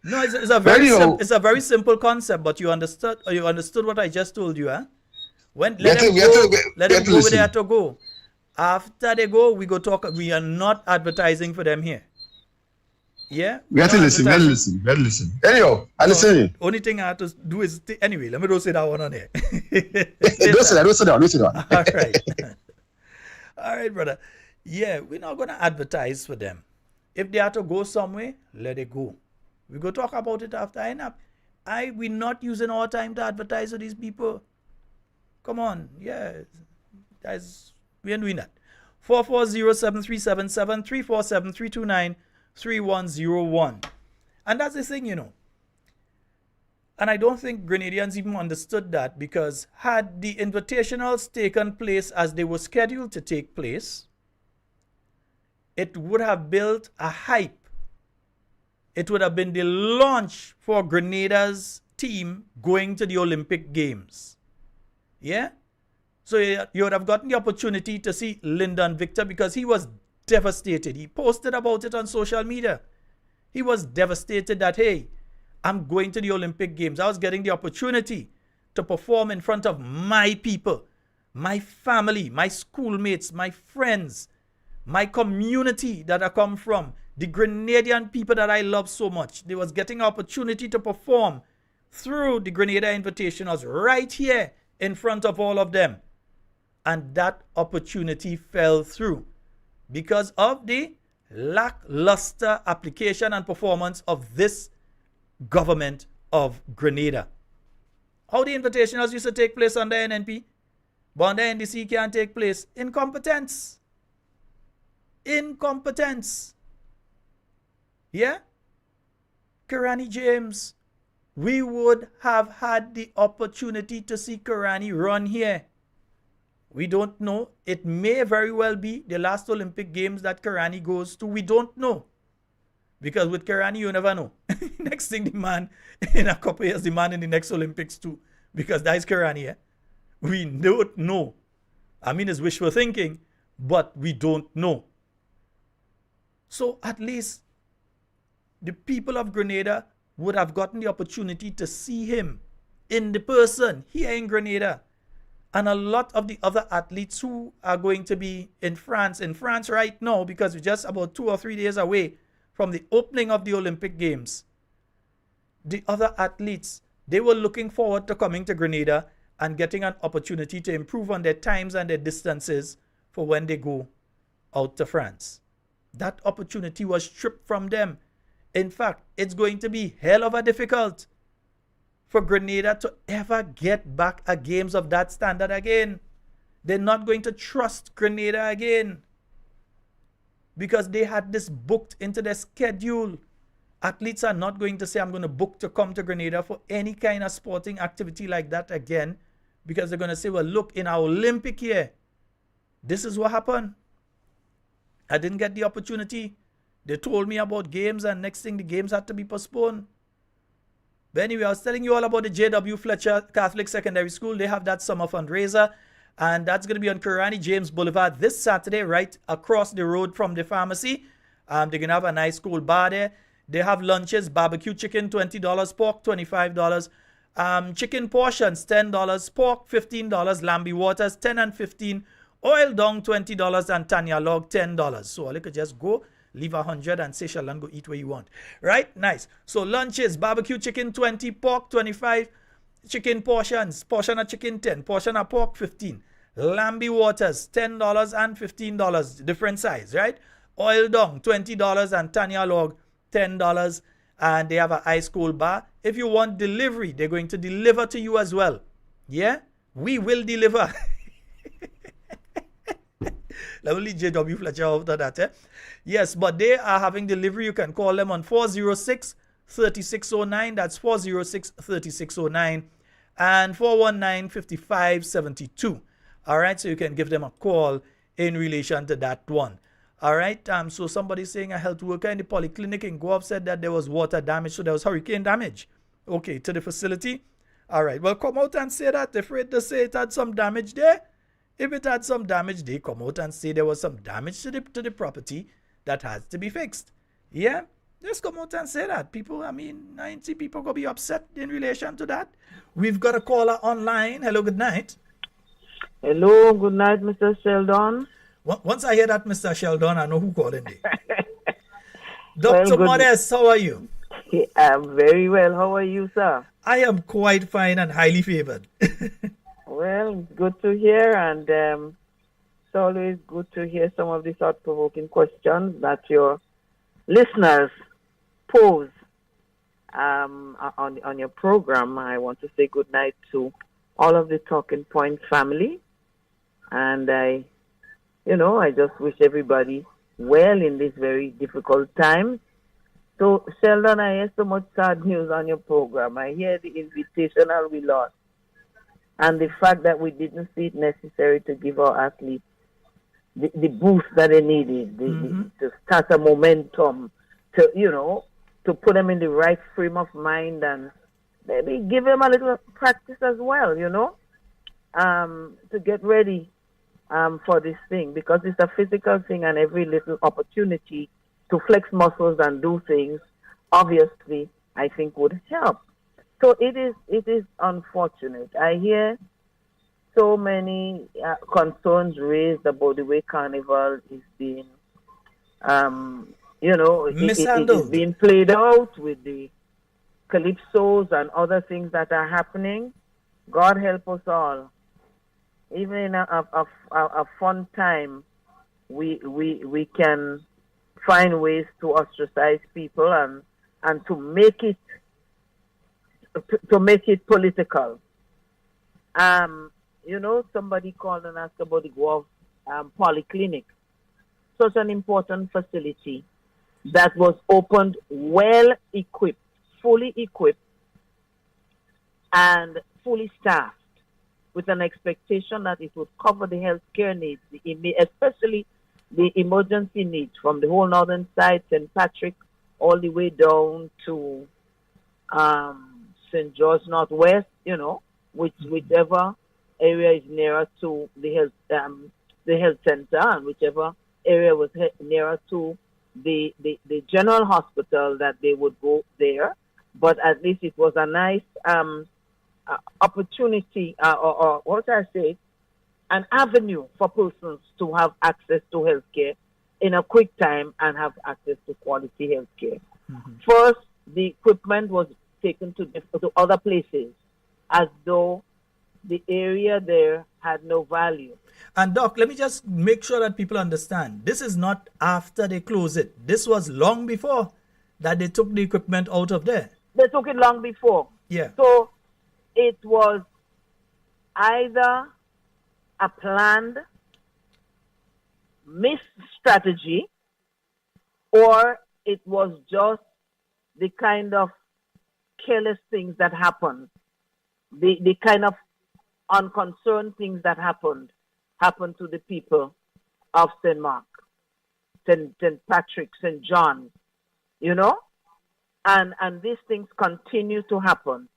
No, it's a very simple concept, but you understood what I just told you, huh? Let them go where they have to go. After they go, we go talk. We are not advertising for them here. Yeah? We have to listen. Anyhow, I listen to you. Only thing I have to do is... Anyway, let me don't say that one on there. Don't say that. All right. All right, brother. Yeah, we're not going to advertise for them. If they have to go somewhere, let it go. We go talk about it after. We're not using our time to advertise for these people. Come on. Yeah. Guys, we ain't doing that. 440-7377 347-329-3101. And that's the thing, you know. And I don't think Grenadians even understood that, because had the invitationals taken place as they were scheduled to take place, it would have built a hype. It would have been the launch for Grenada's team going to the Olympic Games. Yeah? So you would have gotten the opportunity to see Lyndon Victor, because he was devastated. He posted about it on social media. He was devastated that, hey, I'm going to the Olympic Games. I was getting the opportunity to perform in front of my people, my family, my schoolmates, my friends, my community that I come from, the Grenadian people that I love so much. They was getting an opportunity to perform through the Grenada Invitationals right here in front of all of them. And that opportunity fell through because of the lackluster application and performance of this government of Grenada. How the invitationals used to take place under NNP, but under NDC can't take place. Incompetence. incompetence. Yeah? Karani James, we would have had the opportunity to see Karani run here. We don't know. It may very well be the last Olympic Games that Karani goes to. We don't know. Because with Karani, you never know. Next thing, the man, in a couple years, the man in the next Olympics too. Because that is Karani. Eh? We don't know. I mean, it's wishful thinking, but we don't know. So at least the people of Grenada would have gotten the opportunity to see him in the person here in Grenada. And a lot of the other athletes who are going to be in France right now, because we're just about 2 or 3 days away from the opening of the Olympic Games. The other athletes, they were looking forward to coming to Grenada and getting an opportunity to improve on their times and their distances for when they go out to France. That opportunity was stripped from them. In fact, it's going to be hell of a difficult for Grenada to ever get back a games of that standard again. They're not going to trust Grenada again because they had this booked into their schedule. Athletes are not going to say, I'm going to book to come to Grenada for any kind of sporting activity like that again, because they're going to say, well, look, in our Olympic year, this is what happened. I didn't get the opportunity. They told me about games, and next thing, the games had to be postponed. But anyway, I was telling you all about the J.W. Fletcher Catholic Secondary School. They have that summer fundraiser, and that's going to be on Karani James Boulevard this Saturday, right across the road from the pharmacy. They're going to have a nice cool bar there. They have lunches, barbecue chicken, $20, pork, $25. Chicken portions, $10, pork, $15, lambi waters, $10 and $15, oil dong, $20, and Tanya log, $10. So all you could just go, leave $100 and say, sheldon, go eat where you want. Right? Nice. So lunches, barbecue chicken, 20, pork, 25, chicken portions, portion of chicken, 10, portion of pork, 15. Lambi waters, $10 and $15, different size, right? Oil dong, $20, and Tanya log, $10. And they have an ice cold bar. If you want delivery, they're going to deliver to you as well. Yeah? We will deliver. Lovely J.W. Fletcher after that. Eh? Yes, but they are having delivery. You can call them on 406-3609. That's 406-3609. And 419-5572. All right, so you can give them a call in relation to that one. All right, so somebody saying a health worker in the Polyclinic in Guelph said that there was water damage, so there was hurricane damage. Okay, to the facility. All right, well, come out and say that. Afraid to say it had some damage there. If it had some damage, they come out and say there was some damage to the property that has to be fixed. Yeah, just come out and say that. People, I mean, 90 people going to be upset in relation to that. We've got a caller online. Hello, good night. Hello, good night, Mr. Sheldon. Once I hear that, Mr. Sheldon, I know who called in there. Dr. Modest, how are you? I'm very well. How are you, sir? I am quite fine and highly favored. Well, good to hear, and it's always good to hear some of the thought-provoking questions that your listeners pose on your program. I want to say good night to all of the Talking Point family, and I just wish everybody well in this very difficult time. So, Sheldon, I hear so much sad news on your program. I hear the invitational we lost, and the fact that we didn't see it necessary to give our athletes the boost that they needed, to start a momentum, to put them in the right frame of mind, and maybe give them a little practice as well, to get ready for this thing, because it's a physical thing, and every little opportunity to flex muscles and do things, obviously, I think would help. So it is unfortunate. I hear so many concerns raised about the way Carnival is being, it is being played out with the calypsos and other things that are happening. God help us all. Even in a fun time, we can find ways to ostracize people and to make it political. Somebody called and asked about the Guelph Polyclinic. such an important facility that was opened well equipped, fully equipped, and fully staffed with an expectation that it would cover the healthcare needs, especially the emergency needs from the whole northern side, St. Patrick, all the way down to St. George Northwest, whichever area is nearer to the health center, and whichever area was nearer to the general hospital, that they would go there. But at least it was a nice opportunity, or what should I say, an avenue for persons to have access to healthcare in a quick time and have access to quality healthcare. First, the equipment was taken to other places as though the area there had no value. And Doc, let me just make sure that people understand. This is not after they close it. This was long before that they took the equipment out of there. They took it long before. Yeah. So it was either a planned missed strategy, or it was just the kind of careless things that happened, the kind of unconcerned things that happened to the people of St. Mark, St. Patrick, St. John, and these things continue to happen.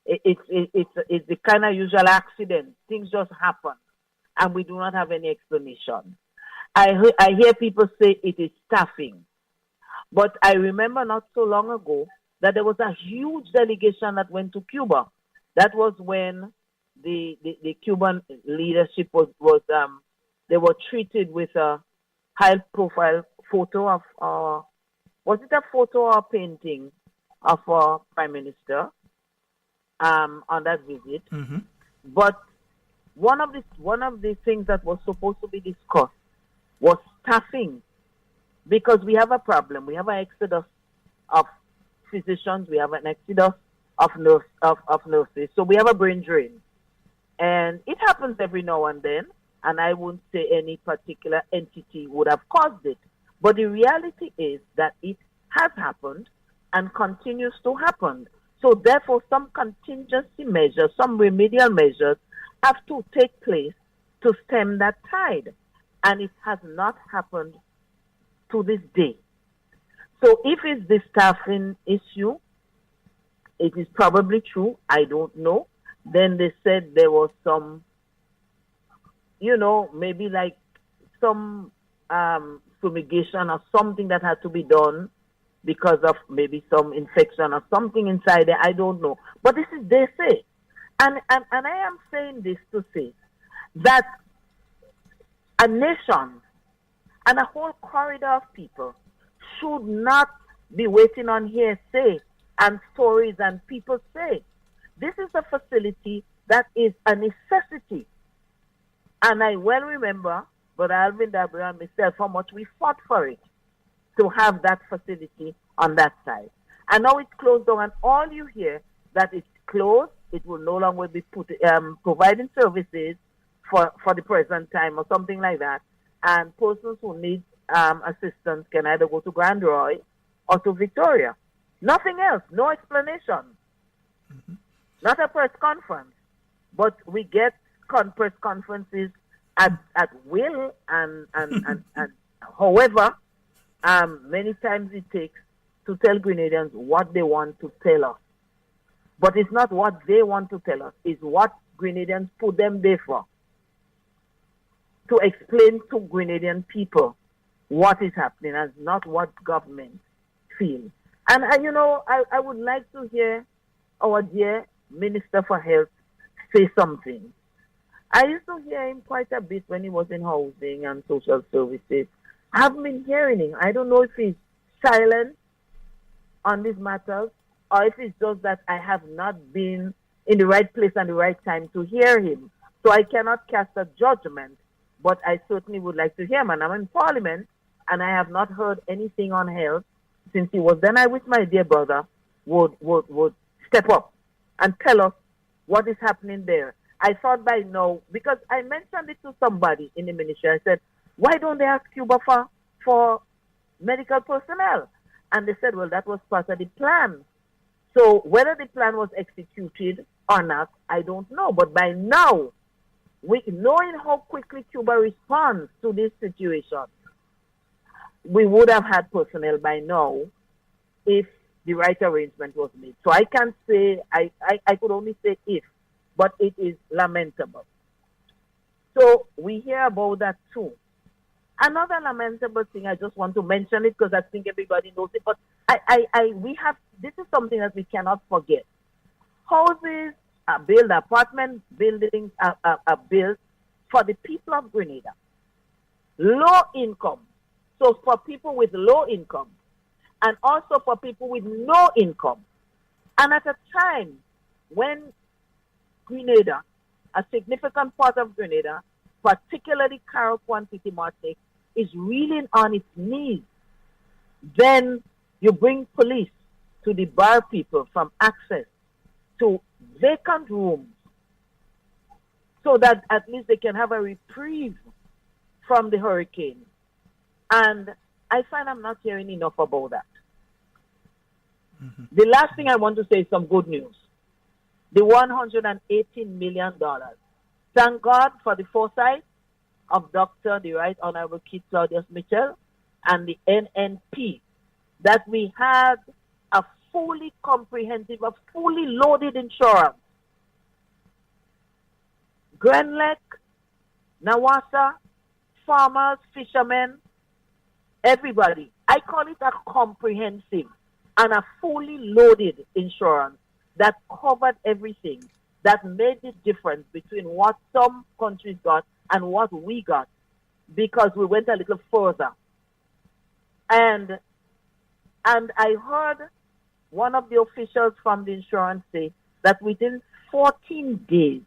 It's the kind of usual accident. Things just happen, and we do not have any explanation. I hear people say it is staffing, but I remember not so long ago that there was a huge delegation that went to Cuba. That was when the Cuban leadership was they were treated with a high-profile photo of was it a photo or a painting of our prime minister on that visit? Mm-hmm. But one of the things that was supposed to be discussed was staffing, because we have a problem. We have an exodus of physicians. We have an exodus of nurses. So we have a brain drain, and it happens every now and then. And I won't say any particular entity would have caused it, but the reality is that it has happened and continues to happen. So therefore, some contingency measures, some remedial measures have to take place to stem that tide. And it has not happened to this day. So if it's the staffing issue, it is probably true. I don't know. Then they said there was some, maybe like some fumigation or something that had to be done because of maybe some infection or something inside there. I don't know. But this is, they say. And I am saying this to say that a nation and a whole corridor of people should not be waiting on hearsay and stories and people say. This is a facility that is a necessity. And I well remember, Brother Alvin Dabra and myself, how much we fought for it to have that facility on that side. And now it's closed down, and all you hear that it's closed, it will no longer be providing services for the present time or something like that. And persons who need assistance can either go to Grand Roy or to Victoria. Nothing else, no explanation. Mm-hmm. Not a press conference, but we get press conferences at will and however many times it takes to tell Grenadians what they want to tell us. But it's not what they want to tell us, it's what Grenadians put them there for. To explain to Grenadian people what is happening and not what government feels. And I would like to hear our dear Minister for Health say something. I used to hear him quite a bit when he was in housing and social services. I haven't been hearing him. I don't know if he's silent on these matters or if it's just that I have not been in the right place and the right time to hear him. So I cannot cast a judgment, but I certainly would like to hear him. And I'm in Parliament and I have not heard anything on health since he was then. I wish my dear brother would step up and tell us what is happening there. I thought by now, because I mentioned it to somebody in the ministry, I said, why don't they ask Cuba for for medical personnel. And they said, well, that was part of the plan. So whether the plan was executed or not, I don't know. But by now, knowing how quickly Cuba responds to this situation, we would have had personnel by now if the right arrangement was made. So I can't say, I could only say if, but it is lamentable. So we hear about that too. Another lamentable thing, I just want to mention it because I think everybody knows it, but this is something that we cannot forget. Houses are built, apartment buildings are built for the people of Grenada. Low income. So for people with low income and also for people with no income. And at a time when Grenada, a significant part of Grenada, particularly Carriacou and Petit Martinique, is reeling on its knees, then you bring police to debar people from access to vacant rooms so that at least they can have a reprieve from the hurricane. And I find I'm not hearing enough about that. Mm-hmm. The last thing I want to say is some good news. The $118 million. Thank God for the foresight of Dr. the Right Honorable Keith Claudius Mitchell and the NNP that we had a fully comprehensive, a fully loaded insurance. Grenlec, Nawasa, farmers, fishermen, everybody. I call it a comprehensive and a fully loaded insurance that covered everything, that made the difference between what some countries got and what we got, because we went a little further. And I heard one of the officials from the insurance say that within 14 days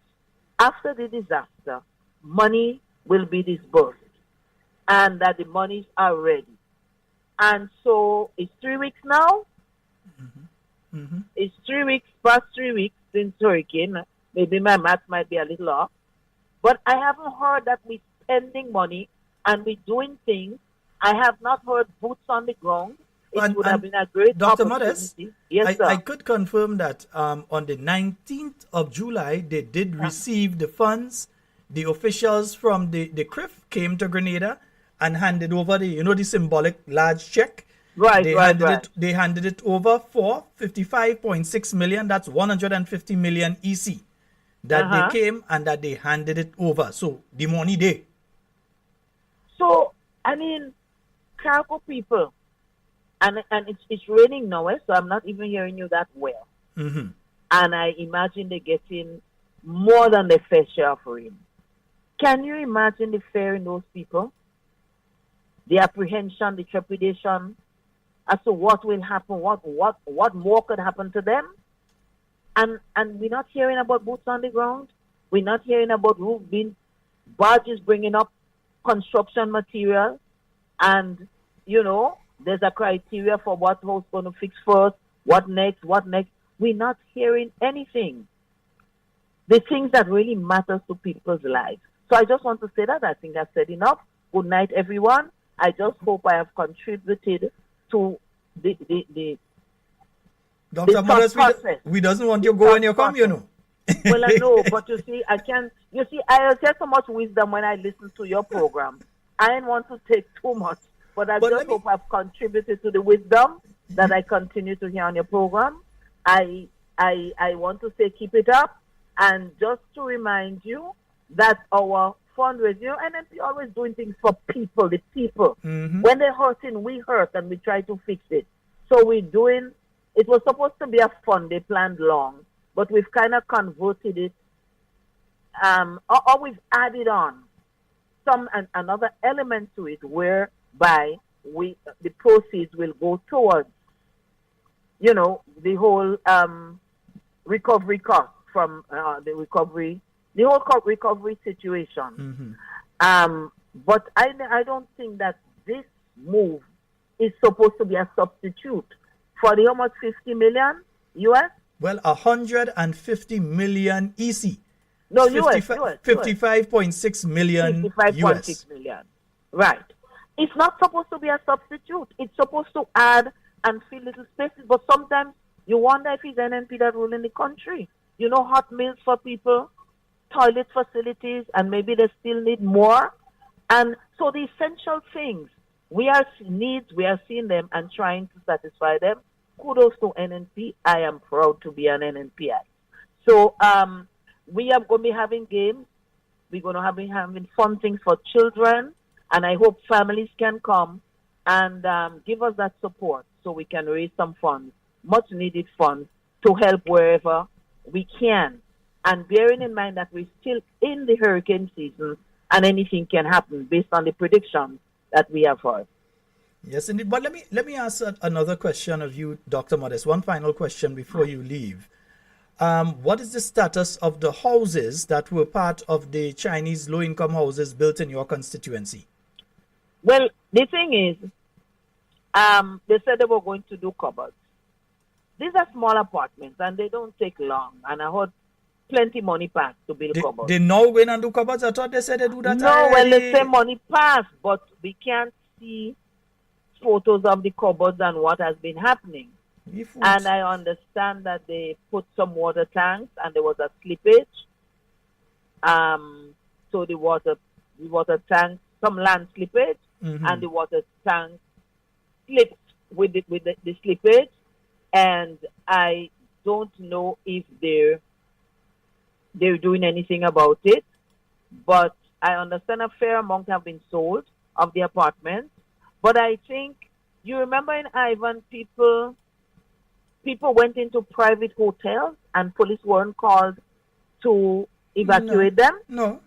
after the disaster, money will be disbursed and that the monies are ready. And so it's 3 weeks now. Mm-hmm. Mm-hmm. It's 3 weeks, past 3 weeks since hurricane. Maybe my math might be a little off. But I haven't heard that we're spending money and we're doing things. I have not heard boots on the ground. It would have been a great Dr. opportunity. Modest, Yes, sir. I could confirm that on the 19th of July, they did receive the funds. The officials from the CRIF came to Grenada and handed over the symbolic large check. Right, They handed it over for 55.6 million. That's 150 million EC. That they came and that they handed it over. So the money there. So, I mean, Carriacou people, and it's raining now, so I'm not even hearing you that well. Mm-hmm. And I imagine they're getting more than the fair share of rain. Can you imagine the fear in those people? The apprehension, the trepidation as to what will happen, what more could happen to them? And we're not hearing about boots on the ground. We're not hearing about barges bringing up construction material. And, there's a criteria for what house going to fix first, what next. We're not hearing anything. The things that really matters to people's lives. So I just want to say that. I think I've said enough. Good night, everyone. I just hope I have contributed to the Dr. Modest, we doesn't want you to go when you come, Well, I know, but I get so much wisdom when I listen to your program. I didn't want to take too much, but I just hope I've contributed to the wisdom that I continue to hear on your program. I want to say keep it up, and just to remind you that our fundraising, and then we always doing things for people, the people. Mm-hmm. When they're hurting, we hurt, and we try to fix it. So it was supposed to be a fund they planned long, but we've kind of converted it, or we've added on another element to it, whereby the proceeds will go towards, the whole recovery cost from the whole recovery situation. Mm-hmm. But I don't think that this move is supposed to be a substitute for the almost 50 million US. Well, 150 million EC. No, 55.6 million 55.6 million. Right. It's not supposed to be a substitute. It's supposed to add and fill little spaces. But sometimes you wonder if it's NNP that rule in the country. You know, hot meals for people, toilet facilities, and maybe they still need more. And so the essential things, we are seeing them and trying to satisfy them. Kudos to NNP. I am proud to be an NNPI. So we are going to be having games. We're going to be having fun things for children. And I hope families can come and give us that support so we can raise some funds, much needed funds, to help wherever we can. And bearing in mind that we're still in the hurricane season and anything can happen based on the predictions that we have heard. Yes, indeed. But let me ask another question of you, Dr. Modest. One final question before you leave. What is the status of the houses that were part of the Chinese low-income houses built in your constituency? Well, the thing is, they said they were going to do cupboards. These are small apartments, and they don't take long. And I heard plenty money passed to build cupboards. They now go in and do cupboards? I thought they said they do that No, already. well, they say money passed, but we can't see photos of the cupboards and what has been happening. And I understand that they put some water tanks, and there was a slippage. So the water tank, some land slippage, and the water tank slipped with the slippage. And I don't know if they're doing anything about it, but I understand a fair amount have been sold of the apartments. But I think, you remember in Ivan, people went into private hotels and police weren't called to evacuate them? No.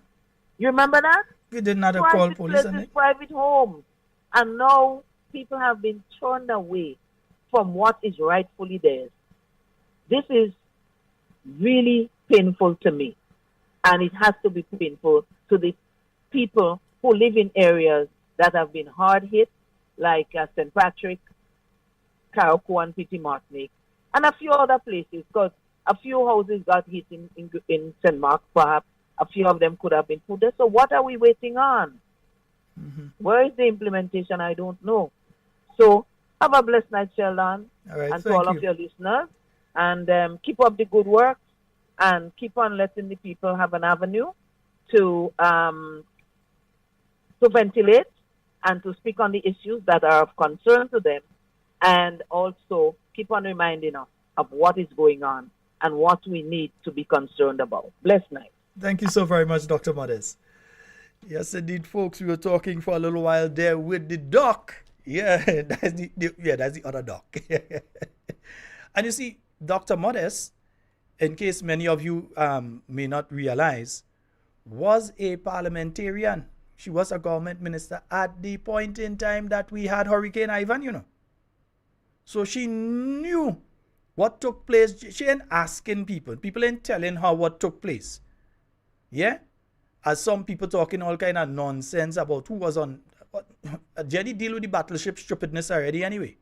You remember that? We did not call police on it. Private homes. And now people have been turned away from what is rightfully theirs. This is really painful to me. And it has to be painful to the people who live in areas that have been hard hit, like St. Patrick, Carriacou, and Petit Martinique, and a few other places, because a few houses got hit in St. Mark, perhaps. A few of them could have been put there. So what are we waiting on? Where is the implementation? I don't know. So have a blessed night, Sheldon, and to all of your listeners. And keep up the good work, and keep on letting the people have an avenue to ventilate and to speak on the issues that are of concern to them, and also keep on reminding us of what is going on and what we need to be concerned about. Blessed night. Thank you so very much, Dr. Modest. Yes, indeed, folks. We were talking for a little while there with the doc. Yeah, that's the other doc. And you see, Dr. Modest, in case many of you may not realize, was a parliamentarian. She was a government minister at the point in time that we had Hurricane Ivan, you know. So she knew what took place. She ain't asking people. People ain't telling her what took place. Yeah? As some people talking all kind of nonsense about who was on. Jenny deal with the battleship stupidness already anyway.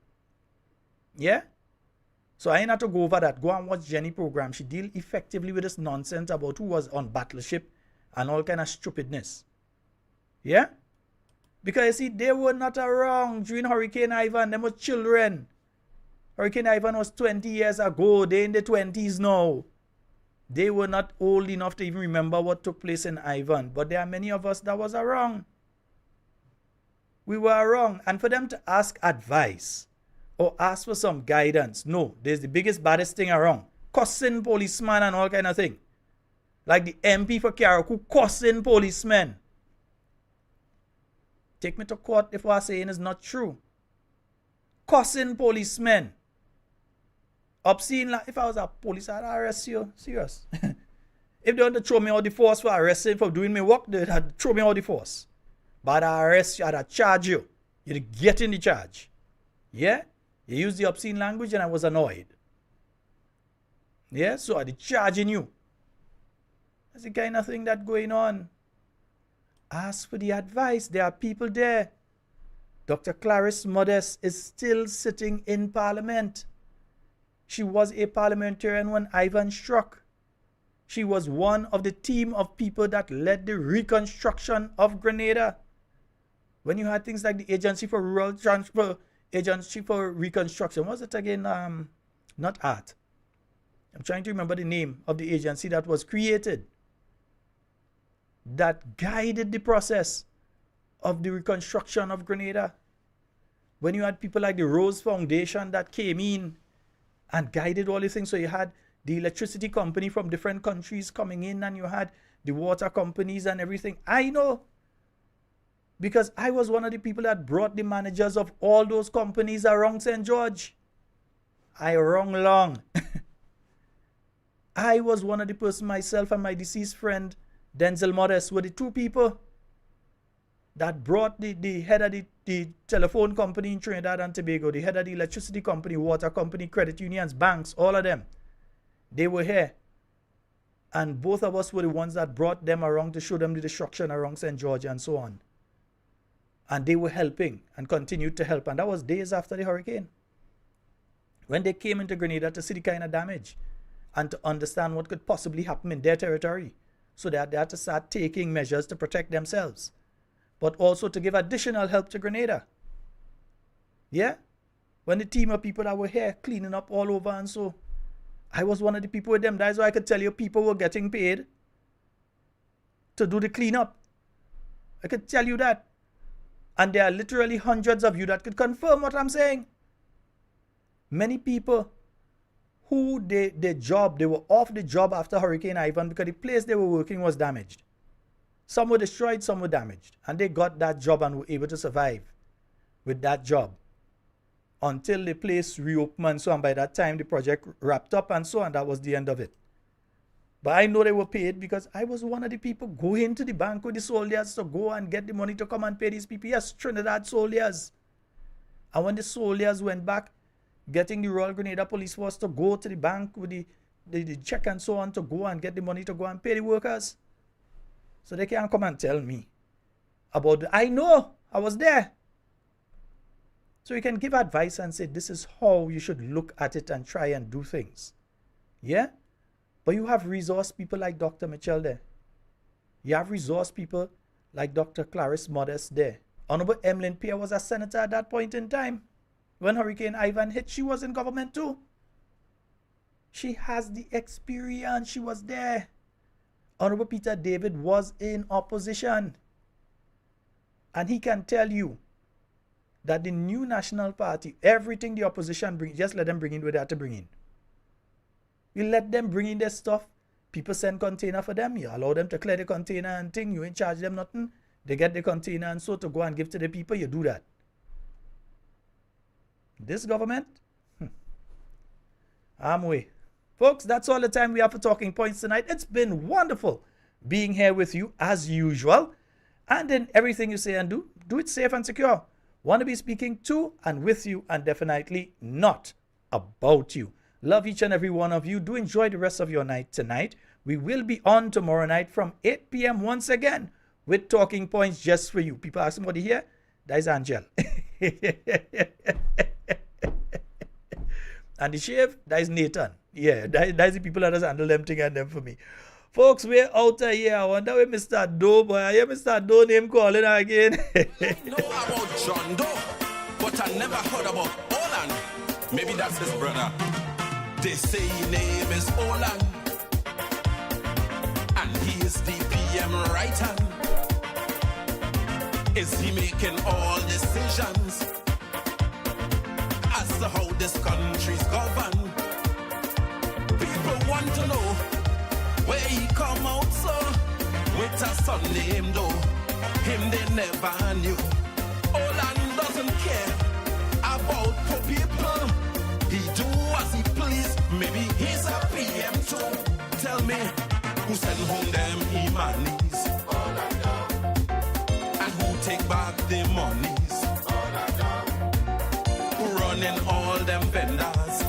Yeah? So I ain't have to go over that. Go and watch Jenny program. She deal effectively with this nonsense about who was on battleship and all kind of stupidness. Yeah? Because you see, they were not around during Hurricane Ivan. They were children. Hurricane Ivan was 20 years ago. They're in the 20s now. They were not old enough to even remember what took place in Ivan. But there are many of us that was wrong. We were wrong. And for them to ask advice or ask for some guidance, no, there's the biggest, baddest thing around. Cussing policemen and all kind of thing. Like the MP for Carriacou cussing policemen. Take me to court if what I'm saying is not true. Cussing policemen. Obscene, like if I was a police, I'd arrest you. Serious. If they want to throw me out the force for arresting for doing my work, they'd throw me out the force. But I'd arrest you, I'd charge you. You'd get in the charge. Yeah? You used the obscene language and I was annoyed. Yeah? So I'd charging you. That's the kind of thing that's going on. Ask for the advice. There are people there. Dr. Clarice Modest is still sitting in Parliament. She was a parliamentarian when Ivan struck. She was one of the team of people that led the reconstruction of Grenada. When you had things like the Agency for Rural Transfer, Agency for Reconstruction, what was it again? Not art. I'm trying to remember the name of the agency that was created that guided the process of the reconstruction of Grenada. When you had people like the Rose Foundation that came in and guided all the things. So you had the electricity company from different countries coming in, and you had the water companies and everything. I know, because I was one of the people that brought the managers of all those companies around St. George. I wrong long. I was one of the persons, myself and my deceased friend, Denzel Modest, were the two people that brought the head of the telephone company in Trinidad and Tobago, the head of the electricity company, water company, credit unions, banks, all of them. They were here. And both of us were the ones that brought them around to show them the destruction around St. George and so on. And they were helping and continued to help. And that was days after the hurricane, when they came into Grenada to see the kind of damage and to understand what could possibly happen in their territory. So that they had to start taking measures to protect themselves, but also to give additional help to Grenada. Yeah? When the team of people that were here cleaning up all over, and so I was one of the people with them. That's why I could tell you people were getting paid to do the cleanup. I could tell you that. And there are literally hundreds of you that could confirm what I'm saying. Many people who they were off the job after Hurricane Ivan because the place they were working was damaged. Some were destroyed, some were damaged. And they got that job and were able to survive with that job until the place reopened and so on. By that time, the project wrapped up and so on. That was the end of it. But I know they were paid because I was one of the people going to the bank with the soldiers to go and get the money to come and pay these people. Yes, Trinidad soldiers. And when the soldiers went back, getting the Royal Grenada Police Force to go to the bank with the check and so on to go and get the money to go and pay the workers. So they can't come and tell me about I know, I was there. So you can give advice and say, this is how you should look at it and try and do things. Yeah? But you have resource people like Dr. Mitchell there. You have resource people like Dr. Clarice Modest there. Honorable Emlyn Pierre was a senator at that point in time. When Hurricane Ivan hit, she was in government too. She has the experience. She was there. Honorable Peter David was in opposition. And he can tell you that the new National Party, everything the opposition brings, just let them bring in what they have to bring in. You let them bring in their stuff. People send container for them. You allow them to clear the container and thing. You ain't charge them nothing. They get the container and so to go and give to the people. You do that. This government, I'm way. Folks, that's all the time we have for Talking Points tonight. It's been wonderful being here with you as usual. And in everything you say and do, do it safe and secure. Want to be speaking to and with you and definitely not about you. Love each and every one of you. Do enjoy the rest of your night tonight. We will be on tomorrow night from 8 p.m. once again with Talking Points just for you. People ask somebody here, that is Angel. And the shave, that is Nathan. Yeah, that is the people that has handled them thing and them for me. Folks, we're out of here. I wonder where Mr. Doe, boy. I hear Mr. Doe name calling again. Know about John Doe, but I never heard about Olan. Maybe that's his brother. They say his name is Olan, and he is the PM right hand. Is he making all decisions as to how this country's governed? People want to know where he come out, so with a son named Doe, him they never knew. Olan doesn't care about poor people. He do as he please. Maybe he's a PM too. Tell me, who send home them e-monies? And who take back the monies? Who running all them vendors?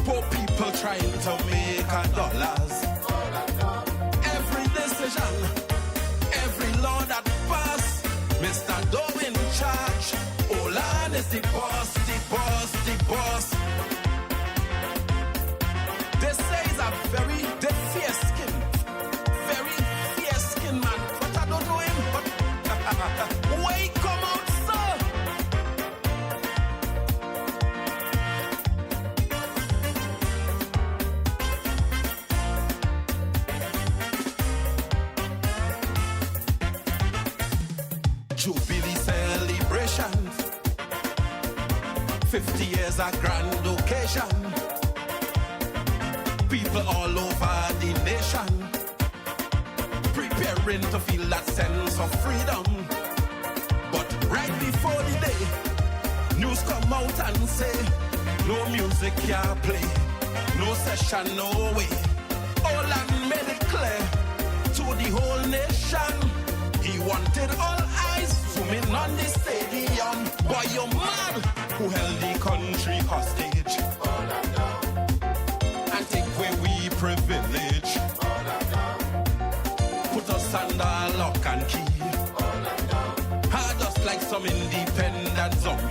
Poor people trying to make $1. Every decision, every law that pass, Mr. Doe in charge. Olan is the boss, the boss, the boss. They say he's a very fair skin man. But I don't know him. Wake 50 years a grand occasion. People all over the nation preparing to feel that sense of freedom. But right before the day, news come out and say, no music can play, no session, no way. All and made it clear to the whole nation. He wanted all eyes zooming on the stadium. Boy, you mad, who held the country hostage and take away we privilege. Put us under lock and key. Just like some independent zombies.